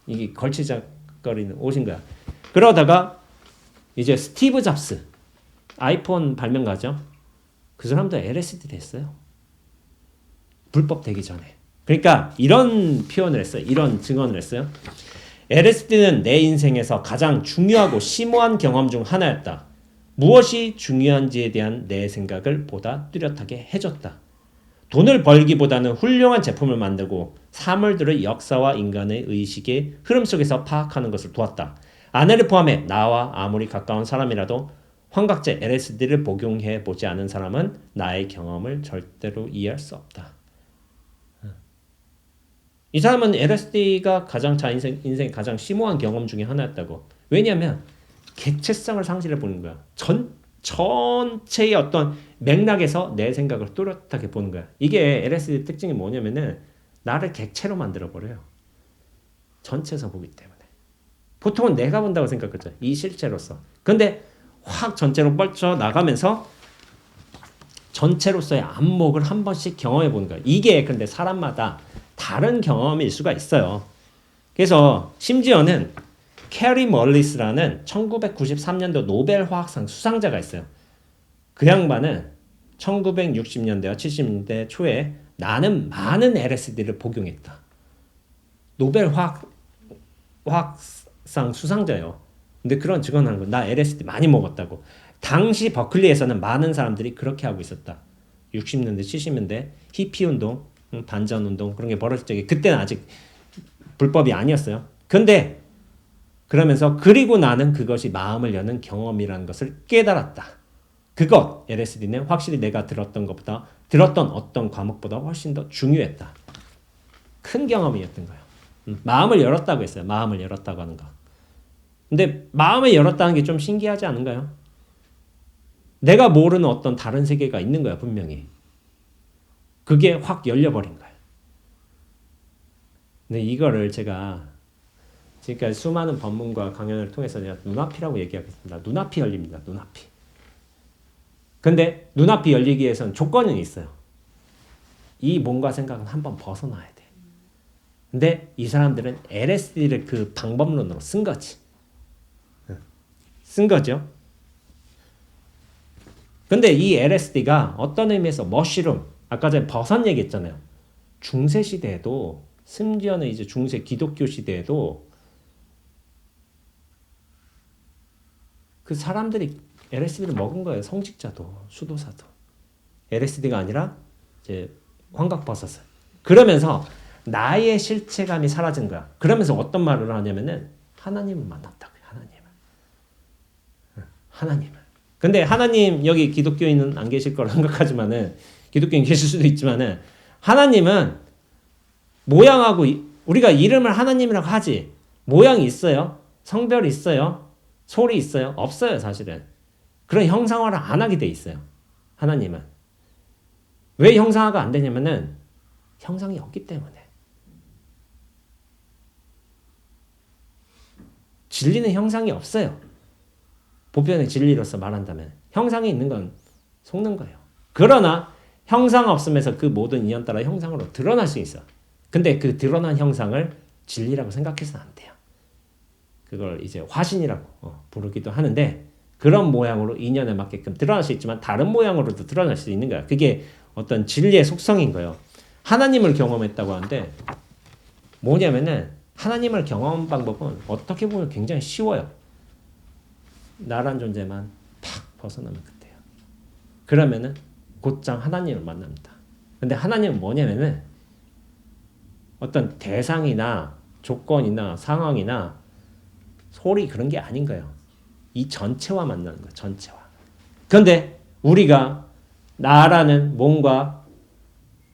이게 걸치적거리는 옷인 거야. 그러다가 이제 스티브 잡스, 아이폰 발명가죠. 그 사람도 LSD 됐어요. 불법 되기 전에. 그러니까 이런 표현을 했어요. 이런 증언을 했어요. LSD는 내 인생에서 가장 중요하고 심오한 경험 중 하나였다. 무엇이 중요한지에 대한 내 생각을 보다 뚜렷하게 해줬다. 돈을 벌기보다는 훌륭한 제품을 만들고 사물들의 역사와 인간의 의식의 흐름 속에서 파악하는 것을 도왔다. 아내를 포함해 나와 아무리 가까운 사람이라도 환각제 LSD를 복용해 보지 않은 사람은 나의 경험을 절대로 이해할 수 없다. 이 사람은 LSD가 가장 인생의 가장 심오한 경험 중에 하나였다고. 왜냐하면 객체성을 상실해 보는 거야. 전체의 어떤 맥락에서 내 생각을 뚜렷하게 보는 거야. 이게 LSD 특징이 뭐냐면은 나를 객체로 만들어 버려요. 전체에서 보기 때문에. 보통은 내가 본다고 생각하죠. 이 실체로서. 근데 확 전체로 뻗쳐 나가면서 전체로서의 안목을 한 번씩 경험해 보는 거야. 이게 근데 사람마다 다른 경험일 수가 있어요. 그래서 심지어는 캐리 멀리스라는 1993년도 노벨 화학상 수상자가 있어요. 그 양반은 1960년대와 70년대 초에 나는 많은 LSD를 복용했다. 노벨 화학상 수상자예요. 근데 그런 증언하는 거. 나 LSD 많이 먹었다고. 당시 버클리에서는 많은 사람들이 그렇게 하고 있었다. 60년대, 70년대 히피 운동, 반전 운동 그런 게 벌어질 적에 그때는 아직 불법이 아니었어요. 근데 그러면서 그리고 나는 그것이 마음을 여는 경험이라는 것을 깨달았다. 그것 LSD는 확실히 내가 들었던 어떤 과목보다 훨씬 더 중요했다. 큰 경험이었던 거예요. 마음을 열었다고 했어요. 마음을 열었다고 하는 거. 근데 마음을 열었다는 게 좀 신기하지 않은가요? 내가 모르는 어떤 다른 세계가 있는 거야, 분명히. 그게 확 열려버린 거야. 근데 이거를 제가 지금까지 수많은 법문과 강연을 통해서 제가 눈앞이라고 얘기하겠습니다. 눈앞이 열립니다. 눈앞이. 근데 눈앞이 열리기 위해서는 조건은 있어요. 이 몸과 생각은 한번 벗어나야 돼. 근데 이 사람들은 LSD를 그 방법론으로 쓴 거지. 쓴 거죠. 근데 이 LSD가 어떤 의미에서 머쉬룸, 아까 전에 버섯 얘기했잖아요. 중세 시대에도 심지어는 이제 중세 기독교 시대에도 그 사람들이 LSD를 먹은 거예요. 성직자도 수도사도. LSD가 아니라 이제 환각버섯을. 그러면서 나의 실체감이 사라진 거야. 그러면서 어떤 말을 하냐면은 하나님을 만났다고요. 하나님을. 근데 하나님 여기 기독교인은 안 계실 거라 생각하지만은 기독교인 계실 수도 있지만은 하나님은 모양하고 우리가 이름을 하나님이라고 하지 모양이 있어요. 성별이 있어요. 소리 있어요. 없어요. 사실은. 그런 형상화를 안 하게 돼 있어요. 하나님은. 왜 형상화가 안 되냐면은 형상이 없기 때문에. 진리는 형상이 없어요. 보편의 진리로서 말한다면 형상이 있는 건 속는 거예요. 그러나 형상 없으면서 그 모든 인연 따라 형상으로 드러날 수 있어. 근데 그 드러난 형상을 진리라고 생각해서는 안 돼요. 그걸 이제 화신이라고 부르기도 하는데 그런 모양으로 인연에 맞게끔 드러날 수 있지만 다른 모양으로도 드러날 수 있는 거야. 그게 어떤 진리의 속성인 거예요. 하나님을 경험했다고 하는데 뭐냐면은 하나님을 경험한 방법은 어떻게 보면 굉장히 쉬워요. 나란 존재만 팍 벗어나면 그때요. 그러면은 곧장 하나님을 만납니다. 근데 하나님은 뭐냐면은 어떤 대상이나 조건이나 상황이나 소리 그런 게 아닌 거예요. 이 전체와 만나는 거예요. 전체와. 그런데 우리가 나라는 몸과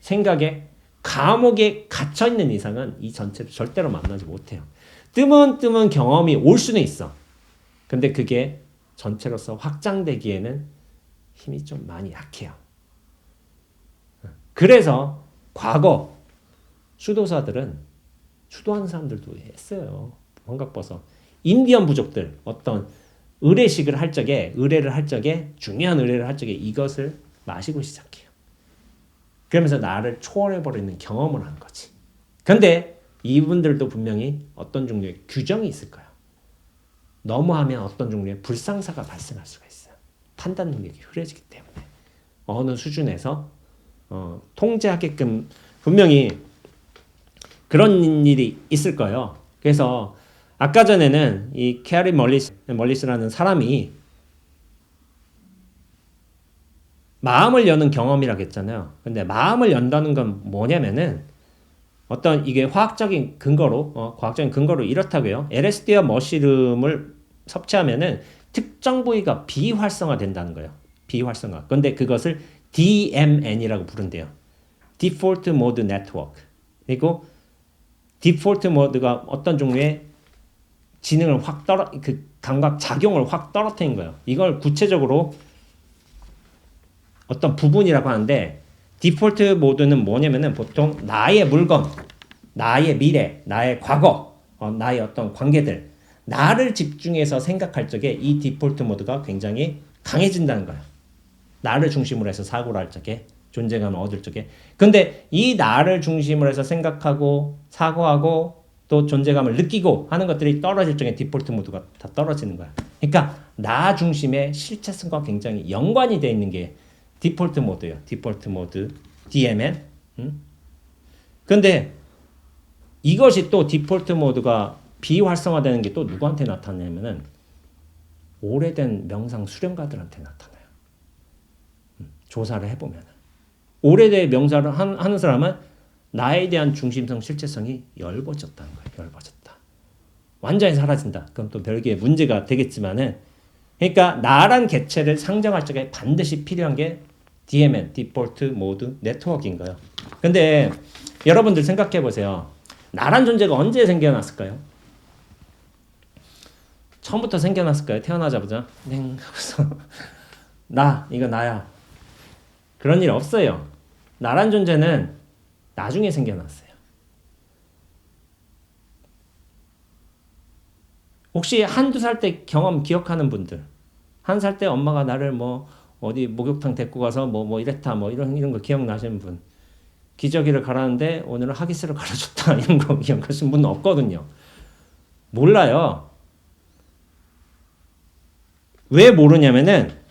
생각에 감옥에 갇혀있는 이상은 이 전체를 절대로 만나지 못해요. 뜨문뜨문 경험이 올 수는 있어. 근데 그게 전체로서 확장되기에는 힘이 좀 많이 약해요. 그래서 과거 수도사들은 수도하는 사람들도 했어요. 환각버섯. 인디언 부족들 어떤 의례를 할 적에 중요한 의례를 할 적에 이것을 마시고 시작해요. 그러면서 나를 초월해버리는 경험을 하는 거지. 근데 이분들도 분명히 어떤 종류의 규정이 있을 거예요. 너무하면 어떤 종류의 불상사가 발생할 수가 있어요. 판단 능력이 흐려지기 때문에 어느 수준에서 통제하게끔 분명히 그런 일이 있을 거예요. 그래서 아까 전에는 이 캐리 멀리스라는 사람이 마음을 여는 경험이라고 했잖아요. 근데 마음을 연다는 건 뭐냐면은 어떤 이게 과학적인 근거로 이렇다고요. LSD와 머시름을 섭취하면은 특정 부위가 비활성화된다는 거예요. 비활성화. 근데 그것을 DMN이라고 부른대요. Default Mode Network. 그리고 디폴트 모드가 어떤 종류의 지능을 그 감각 작용을 확 떨어뜨린 거예요. 이걸 구체적으로 어떤 부분이라고 하는데 디폴트 모드는 뭐냐면은 보통 나의 물건, 나의 미래, 나의 과거, 나의 어떤 관계들, 나를 집중해서 생각할 적에 이 디폴트 모드가 굉장히 강해진다는 거예요. 나를 중심으로 해서 사고를 할 적에, 존재감을 얻을 적에. 근데 이 나를 중심으로 해서 생각하고 사고하고 또 존재감을 느끼고 하는 것들이 떨어질 적에 디폴트 모드가 다 떨어지는 거야. 그러니까 나 중심의 실체성과 굉장히 연관이 되어 있는 게 디폴트 모드예요. 디폴트 모드, DMN. 근데 이것이 또 디폴트 모드가 비활성화되는 게 또 누구한테 나타나냐면은 오래된 명상 수련가들한테 나타나요. 조사를 해보면 오래된 명상을 하는 사람은 나에 대한 중심성 실체성이 엷어졌다는 거예요. 엷어졌다. 완전히 사라진다. 그럼 또 별개의 문제가 되겠지만은 그러니까 나란 개체를 상정할 적에 반드시 필요한 게 DMN, 디폴트 모드 네트워크인 거예요. 근데 여러분들 생각해 보세요. 나란 존재가 언제 생겨났을까요? 처음부터 생겨났을까요? 태어나자마자 냉 하고서 이거 나야. 그런 일 없어요. 나란 존재는 나중에 생겨났어요. 혹시 한두 살 때 경험 기억하는 분들, 한 살 때 엄마가 나를 뭐 어디 목욕탕 데리고 가서 뭐 이랬다 뭐 이런 거 기억나시는 분, 기저귀를 갈았는데 오늘은 하기스를 갈아줬다 이런 거 기억하시는 분은 없거든요. 몰라요. 왜 모르냐면은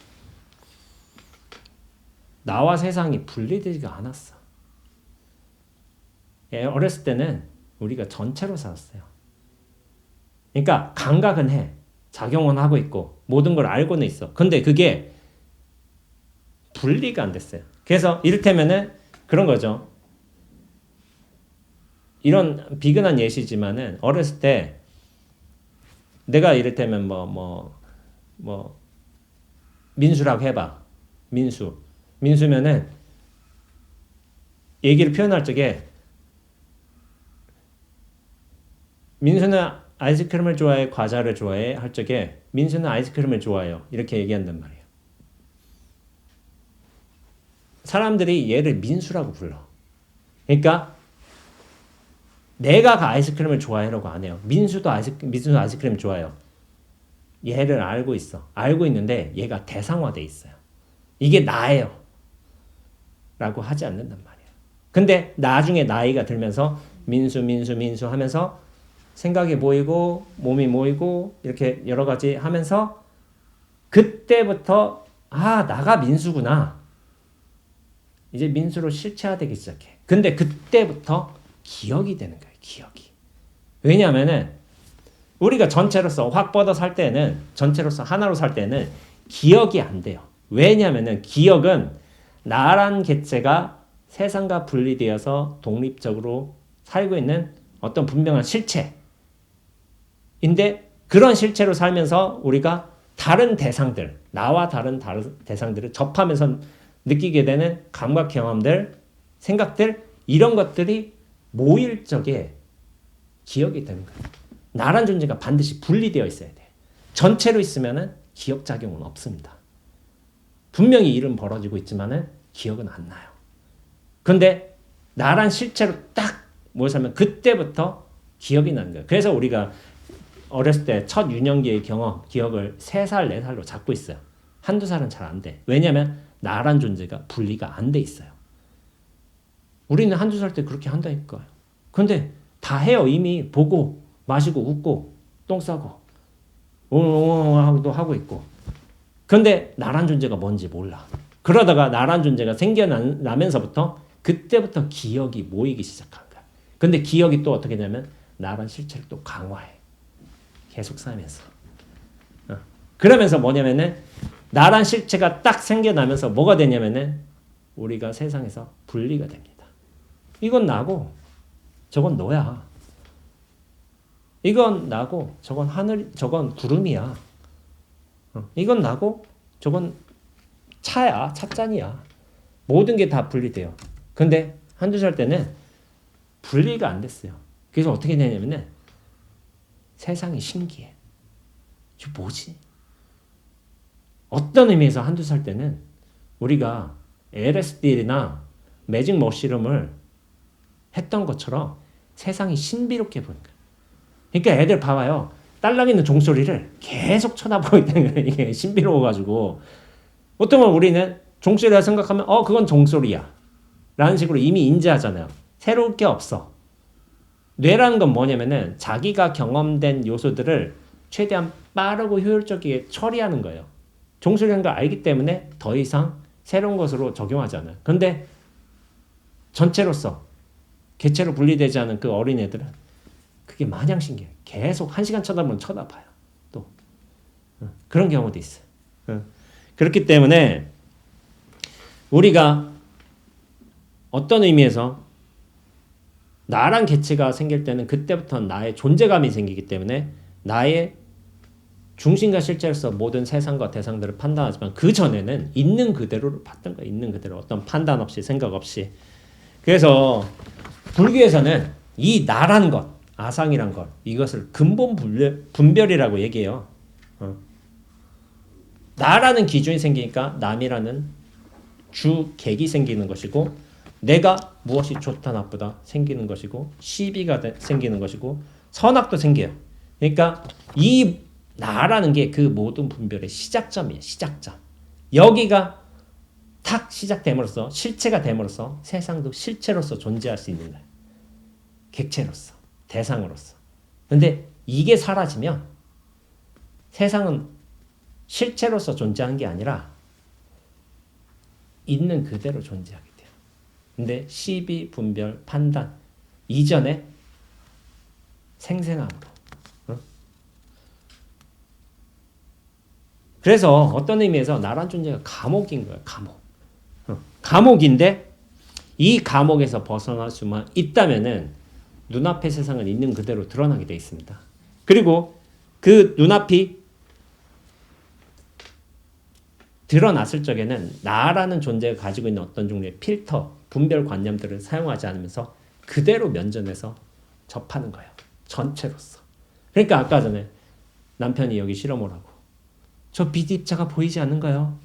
나와 세상이 분리되지가 않았어. 어렸을 때는 우리가 전체로 살았어요. 그러니까 감각은 해. 작용은 하고 있고 모든 걸 알고는 있어. 근데 그게 분리가 안 됐어요. 그래서 이를테면은 그런 거죠. 이런 비근한 예시지만은 어렸을 때 내가 이를테면 민수라고 해봐. 민수면은 얘기를 표현할 적에 민수는 아이스크림을 좋아해, 과자를 좋아해 할 적에 민수는 아이스크림을 좋아해요. 이렇게 얘기한단 말이에요. 사람들이 얘를 민수라고 불러. 그러니까 내가 그 아이스크림을 좋아해라고 안 해요. 민수도 아이스크림 좋아해요. 얘를 알고 있어. 알고 있는데 얘가 대상화돼 있어요. 이게 나예요. 라고 하지 않는단 말이에요. 근데 나중에 나이가 들면서 민수 하면서 생각이 모이고 몸이 모이고 이렇게 여러 가지 하면서 그때부터 나가 민수구나. 이제 민수로 실체화되기 시작해. 근데 그때부터 기억이 되는 거예요. 기억이. 왜냐하면은 우리가 전체로서 확 뻗어 살 때는 전체로서 하나로 살 때는 기억이 안 돼요. 왜냐하면은 기억은 나란 개체가 세상과 분리되어서 독립적으로 살고 있는 어떤 분명한 실체인데 그런 실체로 살면서 우리가 다른 대상들, 나와 다른 대상들을 접하면서 느끼게 되는 감각 경험들, 생각들 이런 것들이 모일 적에 기억이 되는 거예요. 나란 존재가 반드시 분리되어 있어야 돼. 전체로 있으면은 기억 작용은 없습니다. 분명히 일은 벌어지고 있지만은 기억은 안 나요. 근데 나란 실체로 딱 모여서면 그때부터 기억이 나는 거예요. 그래서 우리가 어렸을 때 첫 유년기의 기억을 3살, 4살로 잡고 있어요. 한두 살은 잘 안 돼. 왜냐면 나란 존재가 분리가 안 돼 있어요. 우리는 한두 살 때 그렇게 한다니까요. 근데 다 해요. 이미 보고 마시고 웃고 똥 싸고 옹옹옹 하고 있고. 근데 나란 존재가 뭔지 몰라. 그러다가 나란 존재가 생겨나면서부터 그때부터 기억이 모이기 시작한 거야. 근데 기억이 또 어떻게 되냐면 나란 실체를 또 강화해. 계속 쌓이면서. 그러면서 뭐냐면은 나란 실체가 딱 생겨나면서 뭐가 되냐면은 우리가 세상에서 분리가 됩니다. 이건 나고 저건 너야. 이건 나고 저건 하늘, 저건 구름이야. 이건 나고 저건 차야, 찻잔이야. 모든 게 다 분리돼요. 근데 한두 살 때는 분리가 안 됐어요. 그래서 어떻게 되냐면은 세상이 신기해. 저 뭐지? 어떤 의미에서 한두 살 때는 우리가 LSD나 매직 머시룸을 했던 것처럼 세상이 신비롭게 보는 거예요. 그러니까 애들 봐봐요. 딸랑이는 종소리를 계속 쳐다보고 있다는 거예요. 이게 신비로워가지고. 보통은 우리는 종소리라 생각하면 그건 종소리야 라는 식으로 이미 인지하잖아요. 새로울 게 없어. 뇌라는 건 뭐냐면은 자기가 경험된 요소들을 최대한 빠르고 효율적이게 처리하는 거예요. 종소리라는 걸 알기 때문에 더 이상 새로운 것으로 적용하지 않아요. 그런데 전체로서 개체로 분리되지 않은 그 어린애들은 그게 마냥 신기해요. 계속 1시간 쳐다보면 쳐다봐요. 또 그런 경우도 있어요. 그렇기 때문에 우리가 어떤 의미에서 나란 개체가 생길 때는 그때부터 나의 존재감이 생기기 때문에 나의 중심과 실체로서 모든 세상과 대상들을 판단하지만 그 전에는 있는 그대로를 봤던 거예요. 있는 그대로 어떤 판단 없이 생각 없이. 그래서 불교에서는 이 나라는 것, 아상이란 것, 이것을 근본 분별이라고 얘기해요. 나라는 기준이 생기니까 남이라는 주 객이 생기는 것이고 내가 무엇이 좋다 나쁘다 생기는 것이고 시비가 생기는 것이고 선악도 생겨요. 그러니까 이 나라는 게 그 모든 분별의 시작점이에요. 시작점. 여기가 탁 시작됨으로써 실체가 됨으로써 세상도 실체로서 존재할 수 있는 거예요. 객체로서 대상으로서. 근데 이게 사라지면 세상은 실체로서 존재하는 게 아니라 있는 그대로 존재하게 돼요. 근데 시비, 분별, 판단 이전에 생생함으로. 그래서 어떤 의미에서 나란 존재가 감옥인 거예요. 감옥. 감옥인데 이 감옥에서 벗어날 수만 있다면은 눈앞의 세상은 있는 그대로 드러나게 되어 있습니다. 그리고 그 눈앞이 드러났을 적에는 나라는 존재가 가지고 있는 어떤 종류의 필터, 분별 관념들을 사용하지 않으면서 그대로 면전에서 접하는 거예요. 전체로서. 그러니까 아까 전에 남편이 여기 실험을 하고 저 빛 입자가 보이지 않는가요?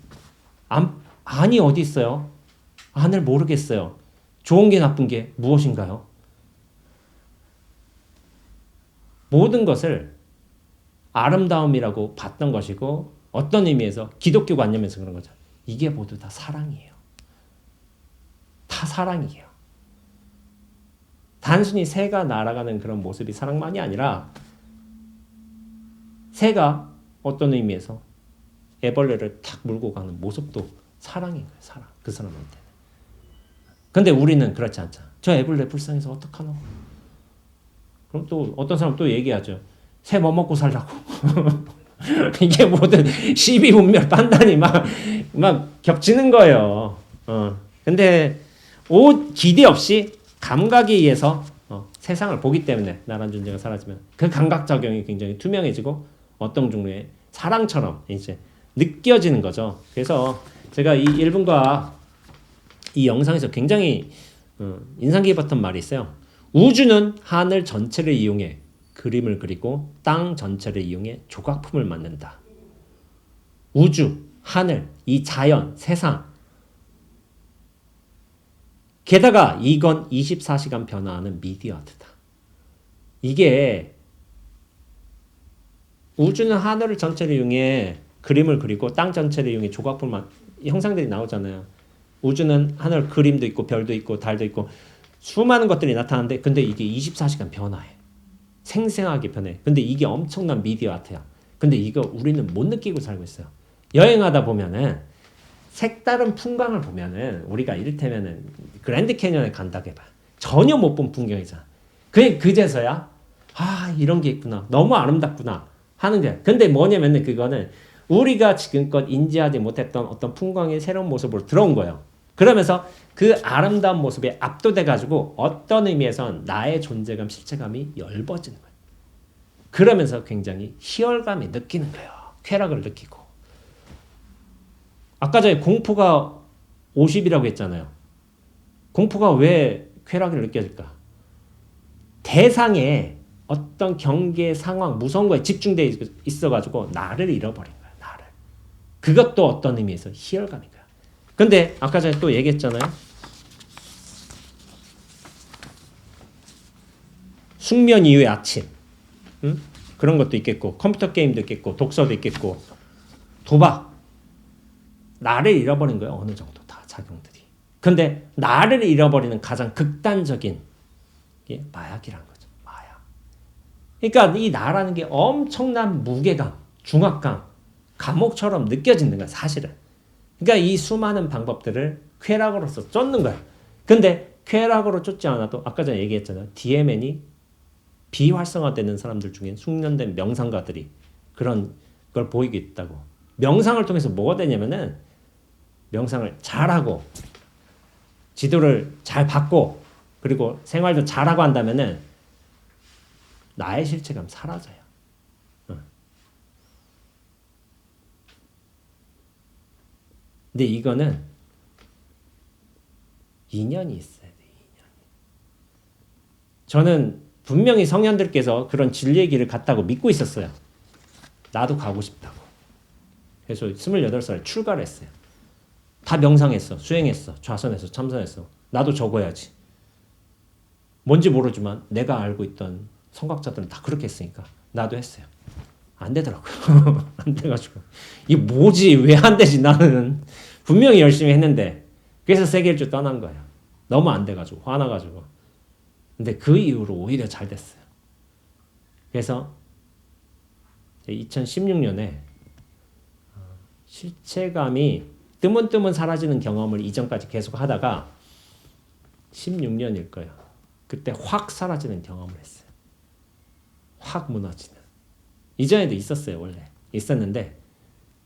아니 어디 있어요? 안을 모르겠어요. 좋은 게 나쁜 게 무엇인가요? 모든 것을 아름다움이라고 봤던 것이고 어떤 의미에서 기독교 관념에서 그런 거죠. 이게 모두 다 사랑이에요. 다 사랑이에요. 단순히 새가 날아가는 그런 모습이 사랑만이 아니라 새가 어떤 의미에서 애벌레를 탁 물고 가는 모습도 사랑인 거예요. 사랑. 그 사람한테는. 근데 우리는 그렇지 않잖아. 저 애벌레 불쌍해서 어떡하노? 그럼 또 어떤 사람 또 얘기하죠. 새 뭐 먹고 살라고. 이게 모든 시비 분별 판단이 막 겹치는 거예요. 근데 기대 없이 감각에 의해서 세상을 보기 때문에 나란 존재가 사라지면 그 감각 작용이 굉장히 투명해지고 어떤 종류의 사랑처럼 이제 느껴지는 거죠. 그래서 제가 이 1분과 이 영상에서 굉장히 인상 깊었던 말이 있어요. 우주는 하늘 전체를 이용해 그림을 그리고 땅 전체를 이용해 조각품을 만든다. 우주, 하늘, 이 자연, 세상. 게다가 이건 24시간 변화하는 미디어 아트다. 이게 우주는 하늘을 전체를 이용해 그림을 그리고 땅 전체를 이용해 조각품을 형상들이 나오잖아요. 우주는 하늘 그림도 있고 별도 있고 달도 있고 수많은 것들이 나타나는데 근데 이게 24시간 변화해. 생생하게 변해. 근데 이게 엄청난 미디어 아트야. 근데 이거 우리는 못 느끼고 살고 있어요. 여행하다 보면은 색다른 풍광을 보면은 우리가 이를테면은 그랜드 캐니언에 간다고 해봐. 전혀 못 본 풍경이잖아. 그제서야 이런 게 있구나. 너무 아름답구나 하는 거야. 근데 뭐냐면은 그거는 우리가 지금껏 인지하지 못했던 어떤 풍광의 새로운 모습으로 들어온 거예요. 그러면서 그 아름다운 모습에 압도돼 가지고 어떤 의미에선 나의 존재감, 실체감이 엷어지는 거예요. 그러면서 굉장히 희열감이 느끼는 거예요. 쾌락을 느끼고. 아까 전에 공포가 50이라고 했잖아요. 공포가 왜 쾌락을 느껴질까? 대상에 어떤 경계, 상황, 무서운 거에 집중되어 있어가지고 나를 잃어버린 거야. 나를. 그것도 어떤 의미에서 희열감인 거야. 근데 아까 전에 또 얘기했잖아요. 숙면 이후의 아침. 응? 그런 것도 있겠고 컴퓨터 게임도 있겠고 독서도 있겠고 도박. 나를 잃어버린 거예요. 어느 정도 다 작용들이. 근데 나를 잃어버리는 가장 극단적인 게 마약이란 거죠. 마약. 그러니까 이 나라는 게 엄청난 무게감, 중압감, 감옥처럼 느껴지는 거야. 사실은. 그러니까 이 수많은 방법들을 쾌락으로서 쫓는 거야. 근데 쾌락으로 쫓지 않아도 아까 전에 얘기했잖아요. DMN이 비활성화되는 사람들 중에 숙련된 명상가들이 그런 걸 보이고 있다고. 명상을 통해서 뭐가 되냐면은 명상을 잘하고 지도를 잘 받고 그리고 생활도 잘하고 한다면은 나의 실체감 사라져요. 근데 이거는 인연이 있어야 돼. 인연이. 저는 분명히 성현들께서 그런 진리의 길을 갔다고 믿고 있었어요. 나도 가고 싶다고. 그래서 28살에 출가를 했어요. 다 명상했어. 수행했어. 좌선했어. 참선했어. 나도 적어야지. 뭔지 모르지만 내가 알고 있던 성각자들은 다 그렇게 했으니까 나도 했어요. 안 되더라고요. 안 돼가지고. 이게 뭐지? 왜 안 되지? 나는 분명히 열심히 했는데. 그래서 세계일주 떠난 거예요. 너무 안 돼가지고. 화나가지고. 근데 그 이후로 오히려 잘 됐어요. 그래서 2016년에 실체감이 뜨문뜨문 사라지는 경험을 이전까지 계속 하다가 16년일 거예요. 그때 확 사라지는 경험을 했어요. 확 무너지는. 이전에도 있었어요. 원래. 있었는데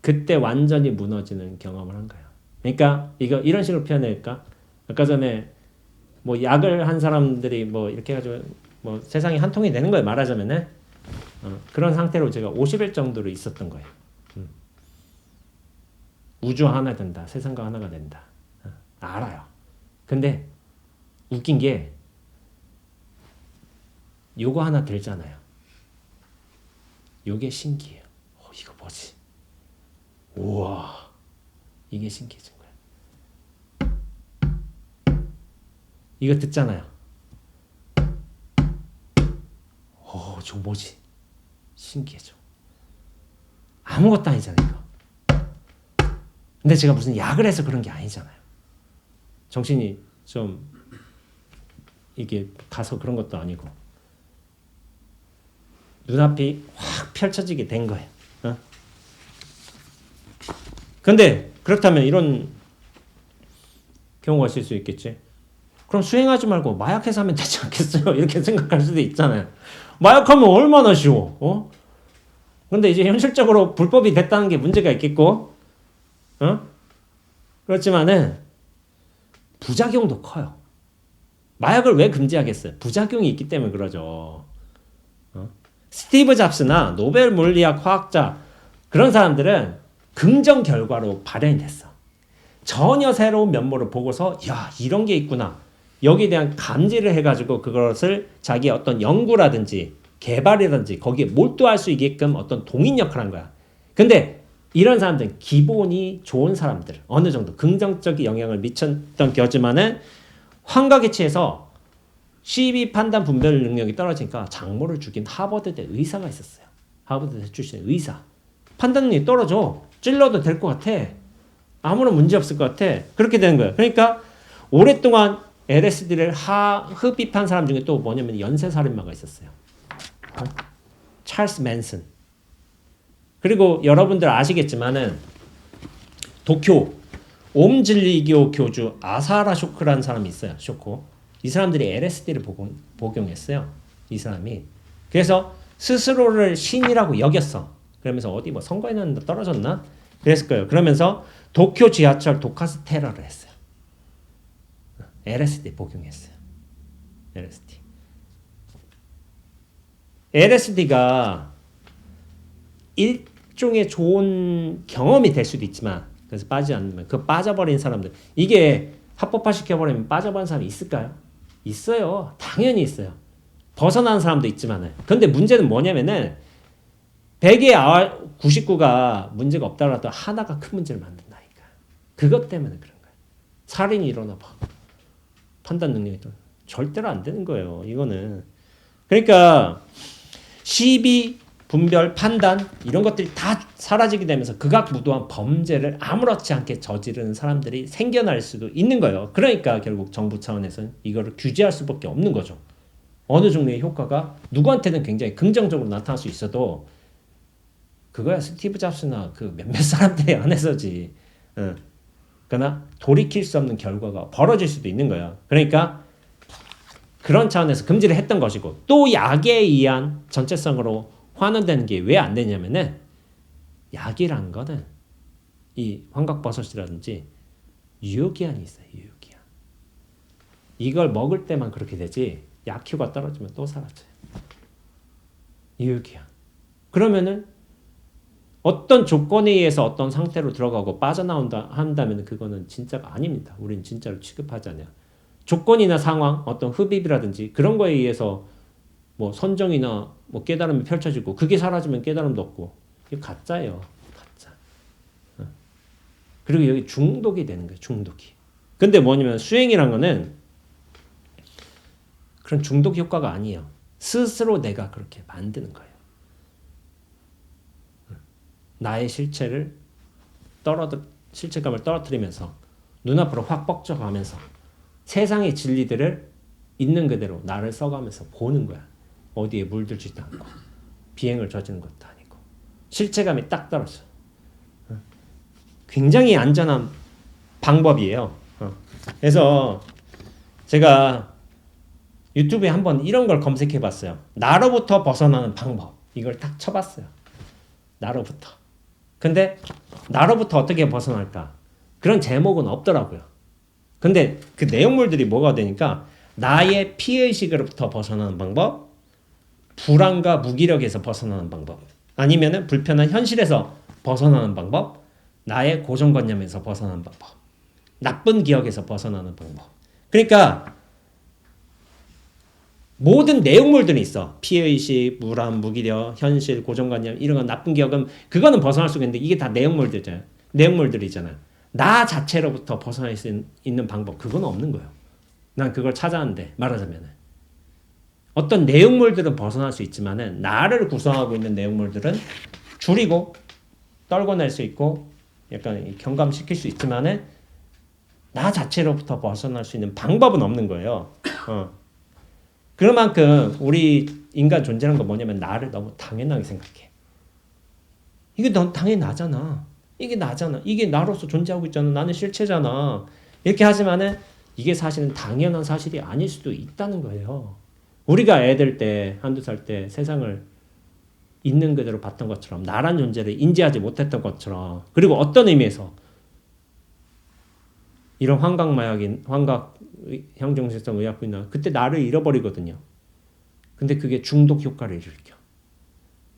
그때 완전히 무너지는 경험을 한 거예요. 그러니까 이거 이런 식으로 표현할까? 아까 전에 뭐 약을 한 사람들이 뭐 이렇게 해가지고 뭐 세상이 한 통이 되는 거예요. 말하자면은 그런 상태로 제가 50일 정도로 있었던 거예요. 우주 하나 된다. 세상과 하나가 된다. 알아요. 근데 웃긴 게 요거 하나 들잖아요. 요게 신기해요. 이거 뭐지? 우와. 이게 신기해진 거예요. 이거 듣잖아요. 저 뭐지? 신기해져. 아무것도 아니잖아요. 이거. 근데 제가 무슨 약을 해서 그런 게 아니잖아요. 정신이 좀 이게 가서 그런 것도 아니고 눈앞이 확 펼쳐지게 된 거예요. 근데 그렇다면 이런 경우가 있을 수 있겠지. 그럼 수행하지 말고 마약해서 하면 되지 않겠어요? 이렇게 생각할 수도 있잖아요. 마약하면 얼마나 쉬워. 근데 이제 현실적으로 불법이 됐다는 게 문제가 있겠고 그렇지만은 부작용도 커요. 마약을 왜 금지하겠어요? 부작용이 있기 때문에 그러죠. 스티브 잡스나 노벨 물리학 과학자 그런 사람들은 긍정 결과로 발현이 됐어. 전혀 새로운 면모를 보고서 야 이런 게 있구나. 여기에 대한 감지를 해가지고 그것을 자기의 어떤 연구라든지 개발이라든지 거기에 몰두할 수 있게끔 어떤 동인 역할을 한 거야. 근데 이런 사람들은 기본이 좋은 사람들, 어느 정도 긍정적인 영향을 미쳤던 거지만은 환각에 취해서 시비 판단 분별 능력이 떨어지니까 장모를 죽인 하버드대 의사가 있었어요. 하버드대 출신의 의사. 판단 능력이 떨어져. 찔러도 될 것 같아. 아무런 문제 없을 것 같아. 그렇게 되는 거예요. 그러니까 오랫동안 LSD를 흡입한 사람 중에 또 뭐냐면 연쇄살인마가 있었어요. 찰스 맨슨. 그리고 여러분들 아시겠지만은 도쿄 옴진리교 교주 아사라 쇼크라는 사람이 있어요. 쇼코. 이 사람들이 LSD를 복용했어요. 이 사람이. 그래서 스스로를 신이라고 여겼어. 그러면서 어디 뭐 선거에 나는데 떨어졌나? 그랬을 거예요. 그러면서 도쿄 지하철 독가스 테러를 했어요. LSD 복용했어요. LSD가 일종의 좋은 경험이 될 수도 있지만 그래서 빠지지 않으면 그 빠져버린 사람들 이게 합법화시켜버리면 빠져버린 사람이 있을까요? 있어요. 당연히 있어요. 벗어나는 사람도 있지만은 근데 문제는 뭐냐면은 100의 99가 문제가 없다라도 하나가 큰 문제를 만든다니까. 그것 때문에 그런 거예요. 살인이 일어나 봐. 판단 능력이 절대로 안 되는 거예요. 이거는. 그러니까 시비, 분별, 판단 이런 것들이 다 사라지게 되면서 극악무도한 범죄를 아무렇지 않게 저지르는 사람들이 생겨날 수도 있는 거예요. 그러니까 결국 정부 차원에서는 이거를 규제할 수밖에 없는 거죠. 어느 정도의 효과가 누구한테는 굉장히 긍정적으로 나타날 수 있어도 그거야 스티브 잡스나 그 몇몇 사람들이 안에서지. 그러나 돌이킬 수 없는 결과가 벌어질 수도 있는 거야. 그러니까 그런 차원에서 금지를 했던 것이고 또 약에 의한 전체성으로 환원되는 게 왜 안 되냐면은 약이란 거는 이 환각버섯이라든지 유효기한이 있어요. 유효기한. 이걸 먹을 때만 그렇게 되지 약효가 떨어지면 또 사라져요. 유효기한. 그러면은 어떤 조건에 의해서 어떤 상태로 들어가고 빠져나온다 한다면 그거는 진짜가 아닙니다. 우리는 진짜로 취급하지 않아요. 조건이나 상황, 어떤 흡입이라든지 그런 거에 의해서 뭐 선정이나 뭐 깨달음이 펼쳐지고 그게 사라지면 깨달음도 없고 이게 가짜예요. 가짜. 그리고 여기 중독이 되는 거예요. 중독이. 근데 뭐냐면 수행이란 거는 그런 중독 효과가 아니에요. 스스로 내가 그렇게 만드는 거예요. 나의 실체감을 떨어뜨리면서 눈앞으로 확 뻗쳐가면서 세상의 진리들을 있는 그대로 나를 써가면서 보는 거야. 어디에 물들지도 않고 비행을 저지르는 것도 아니고 실체감이 딱 떨어져. 굉장히 안전한 방법이에요. 그래서 제가 유튜브에 한번 이런 걸 검색해 봤어요. 나로부터 벗어나는 방법. 이걸 딱 쳐봤어요. 나로부터. 근데 나로부터 어떻게 벗어날까? 그런 제목은 없더라고요. 근데 그 내용물들이 뭐가 되니까 나의 피해의식으로부터 벗어나는 방법, 불안과 무기력에서 벗어나는 방법, 아니면은 불편한 현실에서 벗어나는 방법, 나의 고정관념에서 벗어나는 방법, 나쁜 기억에서 벗어나는 방법. 그러니까 모든 내용물들이 있어. 피해의식, 불안, 무기력, 현실, 고정관념 이런 건 나쁜 기억은 그거는 벗어날 수가 있는데 이게 다 내용물들이잖아요. 나 자체로부터 벗어날 수 있는 방법 그건 없는 거예요. 난 그걸 찾아왔는데 말하자면 어떤 내용물들은 벗어날 수 있지만은 나를 구성하고 있는 내용물들은 줄이고 떨궈낼 수 있고 약간 경감시킬 수 있지만은 나 자체로부터 벗어날 수 있는 방법은 없는 거예요. 그만큼 우리 인간 존재라는 건 뭐냐면 나를 너무 당연하게 생각해. 이게 넌 당연히 나잖아. 이게 나잖아. 이게 나로서 존재하고 있잖아. 나는 실체잖아. 이렇게 하지만은 이게 사실은 당연한 사실이 아닐 수도 있다는 거예요. 우리가 애들 때, 한두 살 때 세상을 있는 그대로 봤던 것처럼 나란 존재를 인지하지 못했던 것처럼 그리고 어떤 의미에서 이런 환각 형정실성 의약품이나 그때 나를 잃어버리거든요. 근데 그게 중독 효과를 일으켜.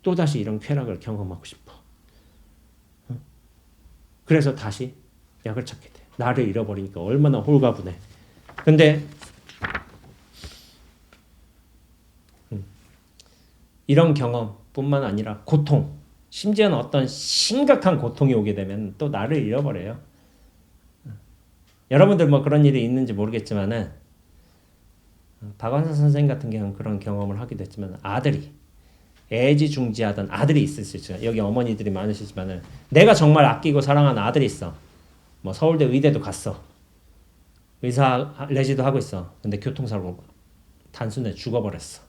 또다시 이런 쾌락을 경험하고 싶어. 그래서 다시 약을 찾게 돼. 나를 잃어버리니까 얼마나 홀가분해. 근데 이런 경험뿐만 아니라 고통, 심지어는 어떤 심각한 고통이 오게 되면 또 나를 잃어버려요. 여러분들 뭐 그런 일이 있는지 모르겠지만은 박완서 선생님 같은 경우는 그런 경험을 하기도 했지만 아들이 애지중지하던 아들이 있을 수 있어요. 여기 어머니들이 많으시지만은 내가 정말 아끼고 사랑하는 아들이 있어. 뭐 서울대 의대도 갔어. 의사 레지도 하고 있어. 근데 교통사고로 단순에 죽어버렸어.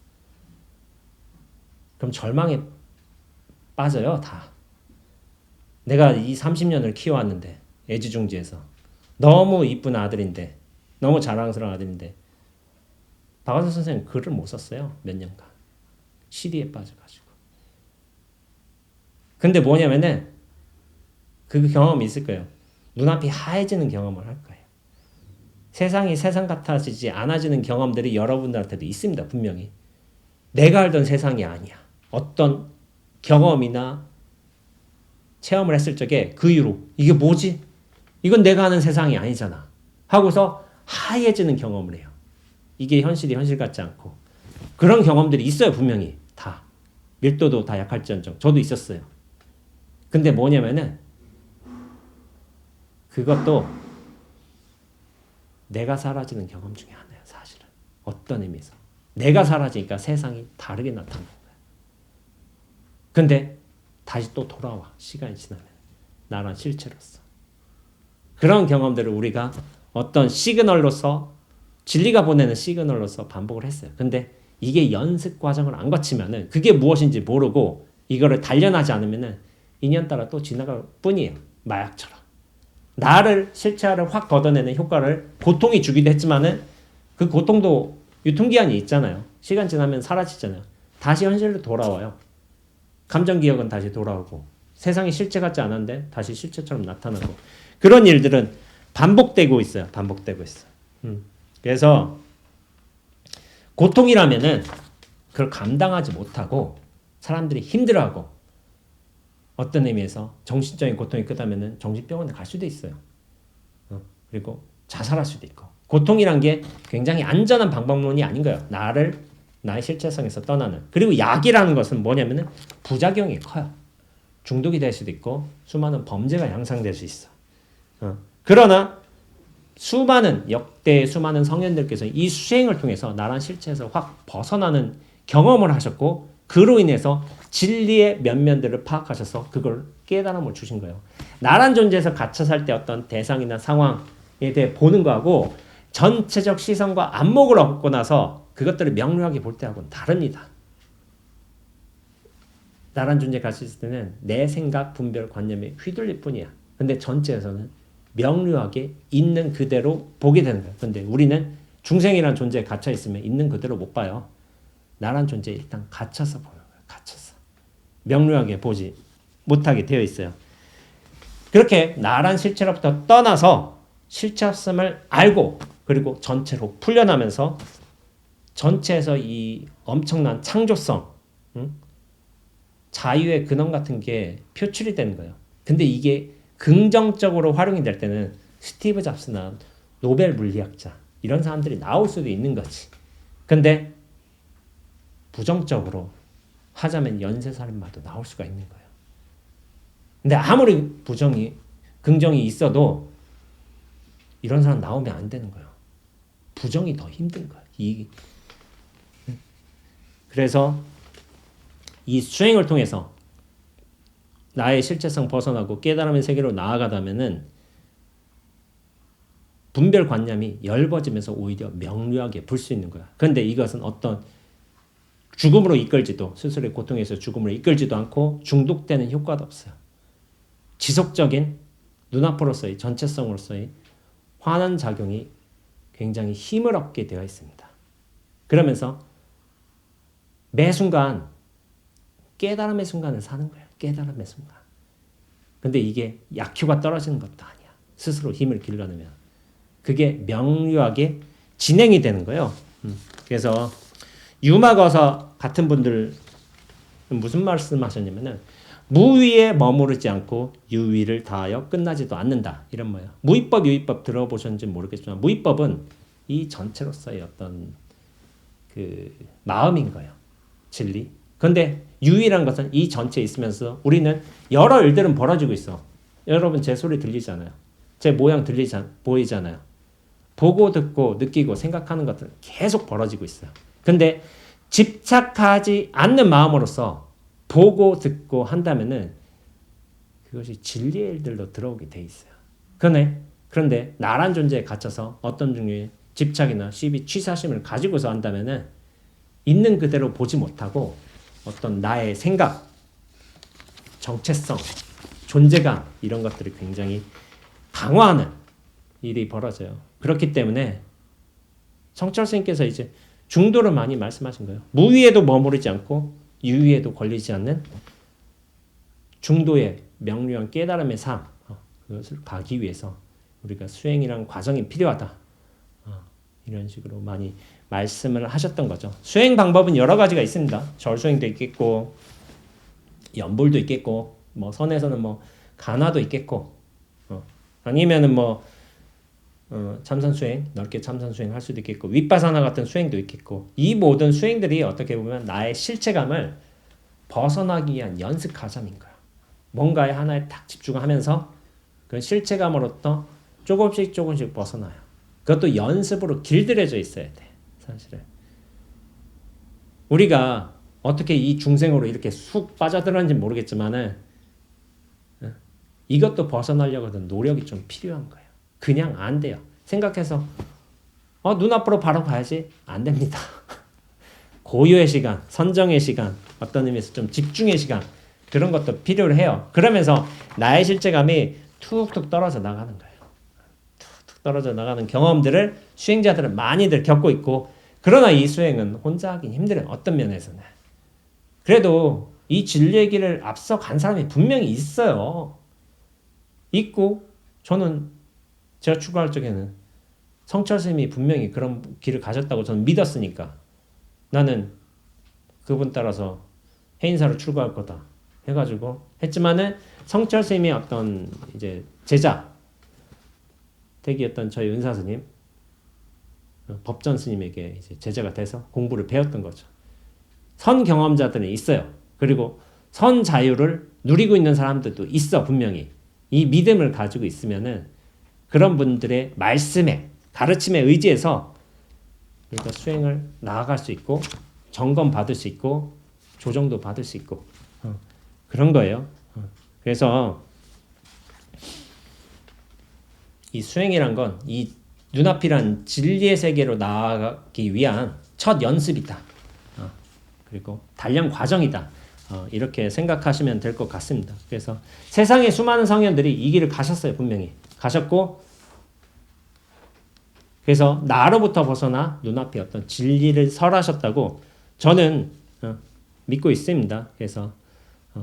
그럼 절망에 빠져요, 다. 내가 이 30년을 박완서 선생님 글을 못 썼어요. 몇 년간. 시리에 빠져가지고. 근데 뭐냐면은 그 경험이 있을 거예요. 눈앞이 하얘지는 경험을 할 거예요. 세상이 세상 같아지지 않아지는 경험들이 여러분들한테도 있습니다. 분명히. 내가 알던 세상이 아니야. 어떤 경험이나 체험을 했을 적에 그 이후로 이게 뭐지? 이건 내가 아는 세상이 아니잖아. 하고서 하얘지는 경험을 해요. 이게 현실이 현실 같지 않고. 그런 경험들이 있어요. 분명히. 다. 밀도도 다 약할지언정. 저도 있었어요. 근데 뭐냐면은 그것도 내가 사라지는 경험 중에 하나예요. 사실은. 어떤 의미에서. 내가 사라지니까 세상이 다르게 나타나는 거예요. 근데 다시 또 돌아와. 시간이 지나면. 나란 실체로서. 그런 경험들을 우리가 어떤 시그널로서 진리가 보내는 시그널로서 반복을 했어요. 근데 이게 연습 과정을 안 거치면은 그게 무엇인지 모르고 이거를 단련하지 않으면은 인연 따라 또 지나갈 뿐이에요. 마약처럼. 나를 실체화를 확 걷어내는 효과를 고통이 주기도 했지만은 그 고통도 유통기한이 있잖아요. 시간 지나면 사라지잖아요. 다시 현실로 돌아와요. 감정 기억은 다시 돌아오고 세상이 실체 같지 않은데 다시 실체처럼 나타나고 그런 일들은 반복되고 있어요. 반복되고 있어요. 그래서 고통이라면은 그걸 감당하지 못하고 사람들이 힘들어하고 어떤 의미에서 정신적인 고통이 크다면은 정신병원에 갈 수도 있어요. 그리고 자살할 수도 있고. 고통이란 게 굉장히 안전한 방법론이 아닌 거예요. 나의 실체성에서 떠나는. 그리고 약이라는 것은 뭐냐면은 부작용이 커요. 중독이 될 수도 있고 수많은 범죄가 양상될 수 있어. 그러나 수많은 성현들께서 이 수행을 통해서 나란 실체에서 확 벗어나는 경험을 하셨고 그로 인해서 진리의 면면들을 파악하셔서 그걸 깨달음을 주신 거예요. 나란 존재에서 갇혀 살 때 어떤 대상이나 상황에 대해 보는 거하고 전체적 시선과 안목을 얻고 나서 그것들을 명료하게 볼 때하고는 다릅니다. 나란 존재에 갇혀 있을 때는 내 생각, 분별, 관념에 휘둘릴 뿐이야. 근데 전체에서는 명료하게 있는 그대로 보게 되는 거예요. 근데 우리는 중생이라는 존재에 갇혀 있으면 있는 그대로 못 봐요. 나란 존재에 일단 갇혀서 보는 거예요. 갇혀서. 명료하게 보지 못하게 되어 있어요. 그렇게 나란 실체로부터 떠나서 실체 없음을 알고 그리고 전체로 풀려나면서 전체에서 이 엄청난 창조성, 자유의 근원 같은 게 표출이 되는 거예요. 근데 이게 긍정적으로 활용이 될 때는 스티브 잡스나 노벨 물리학자 이런 사람들이 나올 수도 있는 거지. 근데 부정적으로 하자면 연쇄살인마도 나올 수가 있는 거예요. 근데 아무리 긍정이 있어도 이런 사람 나오면 안 되는 거예요. 부정이 더 힘든 거예요. 그래서 이 수행을 통해서 나의 실체성 벗어나고 깨달음의 세계로 나아가다면은 분별관념이 엷어지면서 오히려 명료하게 볼 수 있는 거야. 그런데 이것은 어떤 죽음으로 이끌지도 스스로의 고통에서 죽음으로 이끌지도 않고 중독되는 효과도 없어요. 지속적인 눈앞으로서의 전체성으로서의 환원 작용이 굉장히 힘을 얻게 되어 있습니다. 그러면서 매 순간 깨달음의 순간을 사는 거예요. 깨달음의 순간. 근데 이게 약효가 떨어지는 것도 아니야. 스스로 힘을 길러내면. 그게 명료하게 진행이 되는 거예요. 그래서 유마거사 같은 분들 무슨 말씀하셨냐면은 무위에 머무르지 않고 유위를 다하여 끝나지도 않는다. 이런 뭐예요. 무위법, 유위법 들어보셨는지 모르겠지만 무위법은 이 전체로서의 어떤 그 마음인 거예요. 진리. 그런데 유위라는 것은 이 전체에 있으면서 우리는 여러 일들은 벌어지고 있어. 여러분 제 소리 들리잖아요. 제 모양 보이잖아요. 보고 듣고 느끼고 생각하는 것들은 계속 벌어지고 있어요. 근데 집착하지 않는 마음으로서 보고 듣고 한다면은 그것이 진리의 일들로 들어오게 돼 있어요. 그런데 나란 존재에 갇혀서 어떤 종류의 집착이나 시비, 취사심을 가지고서 한다면은 있는 그대로 보지 못하고 어떤 나의 생각, 정체성, 존재감 이런 것들이 굉장히 강화하는 일이 벌어져요. 그렇기 때문에 성철 스님께서 이제 중도를 많이 말씀하신 거예요. 무위에도 머무르지 않고 유위에도 걸리지 않는 중도의 명료한 깨달음의 삶, 그것을 가기 위해서 우리가 수행이란 과정이 필요하다. 이런 식으로 많이 말씀을 하셨던 거죠. 수행 방법은 여러 가지가 있습니다. 절수행도 있겠고 연불도 있겠고 뭐 선에서는 뭐 간화도 있겠고 아니면은 뭐 참선수행, 넓게 참선수행 할 수도 있겠고 윗바사나 같은 수행도 있겠고 이 모든 수행들이 어떻게 보면 나의 실체감을 벗어나기 위한 연습 과정인 거야. 뭔가에 하나에 딱 집중하면서 그 실체감으로부터 조금씩 벗어나요. 그것도 연습으로 길들여져 있어야 돼. 사실은 우리가 어떻게 이 중생으로 이렇게 쑥 빠져들었는지 모르겠지만은 이것도 벗어나려고 하는 노력이 좀 필요한 거예요. 그냥 안 돼요. 생각해서 눈앞으로 바로 가야지 안 됩니다. 고요의 시간, 선정의 시간, 어떤 의미에서 좀 집중의 시간 그런 것도 필요로 해요. 그러면서 나의 실체감이 툭툭 떨어져 나가는 거예요. 툭툭 떨어져 나가는 경험들을 수행자들은 많이들 겪고 있고 그러나 이 수행은 혼자 하긴 힘들어요. 어떤 면에서는. 그래도 이 진리의 길을 앞서 간 사람이 분명히 있어요. 있고 저는 제가 출가할 적에는 성철 스님이 분명히 그런 길을 가셨다고 저는 믿었으니까 나는 그분 따라서 해인사로 출가할 거다 해가지고 했지만은 성철 스님의 어떤 이제 제자 댁이었던 저희 은사 스님 법전 스님에게 이제 제자가 돼서 공부를 배웠던 거죠. 선 경험자들은 있어요. 그리고 선 자유를 누리고 있는 사람들도 있어 분명히. 이 믿음을 가지고 있으면은 그런 분들의 말씀에 가르침에 의지해서 우리가 수행을 나아갈 수 있고 점검 받을 수 있고 조정도 받을 수 있고 그런 거예요. 그래서 이 수행이란 건 이 눈앞이란 진리의 세계로 나아가기 위한 첫 연습이다. 그리고 단련 과정이다. 이렇게 생각하시면 될 것 같습니다. 그래서 세상에 수많은 성현들이 이 길을 가셨어요. 분명히 가셨고 그래서 나로부터 벗어나 눈앞에 어떤 진리를 설하셨다고 저는 믿고 있습니다. 그래서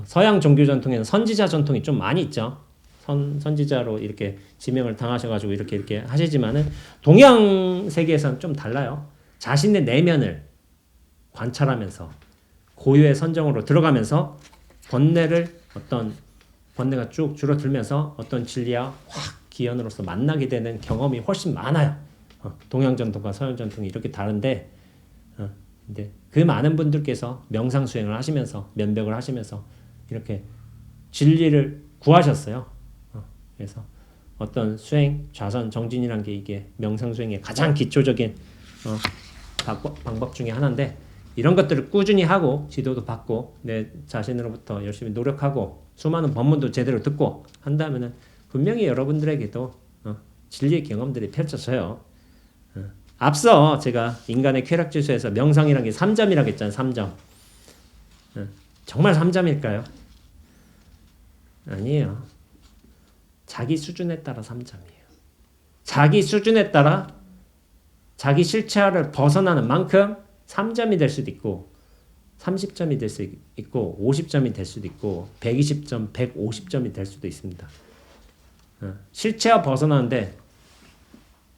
서양 종교 전통에는 선지자 전통이 좀 많이 있죠. 선지자로 이렇게 지명을 당하셔가지고 이렇게 하시지만은 동양 세계에서는 좀 달라요. 자신의 내면을 관찰하면서 고유의 선정으로 들어가면서 번뇌가 쭉 줄어들면서 어떤 진리와 확 기연으로서 만나게 되는 경험이 훨씬 많아요. 동양 전통과 서양 전통이 이렇게 다른데 근데 그 많은 분들께서 명상 수행을 하시면서 면벽을 하시면서 이렇게 진리를 구하셨어요. 그래서 어떤 수행, 좌선, 정진이란 게 이게 명상 수행의 가장 기초적인 방법 중에 하나인데 이런 것들을 꾸준히 하고 지도도 받고 내 자신으로부터 열심히 노력하고 수많은 법문도 제대로 듣고 한다면은 분명히 여러분들에게도 진리의 경험들이 펼쳐져요. 앞서 제가 인간의 쾌락지수에서 명상이라는 게 3점이라고 했잖아요. 3점. 정말 3점일까요? 아니에요. 자기 수준에 따라 3점이에요. 자기 수준에 따라 자기 실체화를 벗어나는 만큼 3점이 될 수도 있고 30점이 될 수 있고 50점이 될 수도 있고 120점, 150점이 될 수도 있습니다. 실체화 벗어나는데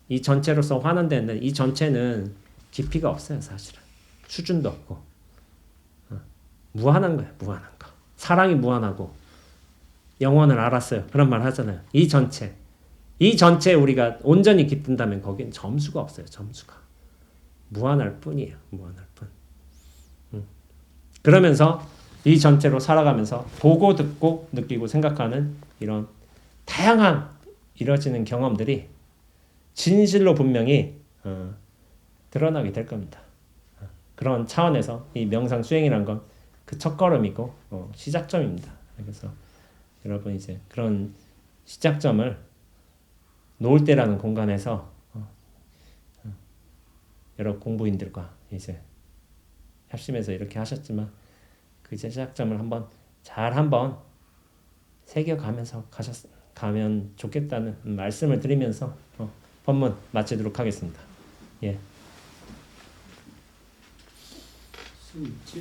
이 전체로서 환원되는 이 전체는 깊이가 없어요. 사실은. 수준도 없고 무한한 거예요. 무한한 거. 사랑이 무한하고 영원을 알았어요. 그런 말 하잖아요. 이 전체 우리가 온전히 깊은다면 거기엔 점수가 없어요. 점수가. 무한할 뿐이에요. 무한할 뿐. 그러면서 이 전체로 살아가면서 보고 듣고 느끼고 생각하는 이런 다양한 이루어지는 경험들이 진실로 분명히 드러나게 될 겁니다. 그런 차원에서 이 명상 수행이란 건 그 첫걸음이고 시작점입니다. 그래서 여러분 이제 그런 시작점을 놓을 때라는 공간에서 여러 공부인들과 이제 협심해서 이렇게 하셨지만 그 시작점을 한번 새겨가면서 가면 좋겠다는 말씀을 드리면서 법문 마치도록 하겠습니다. 예. 수 있지.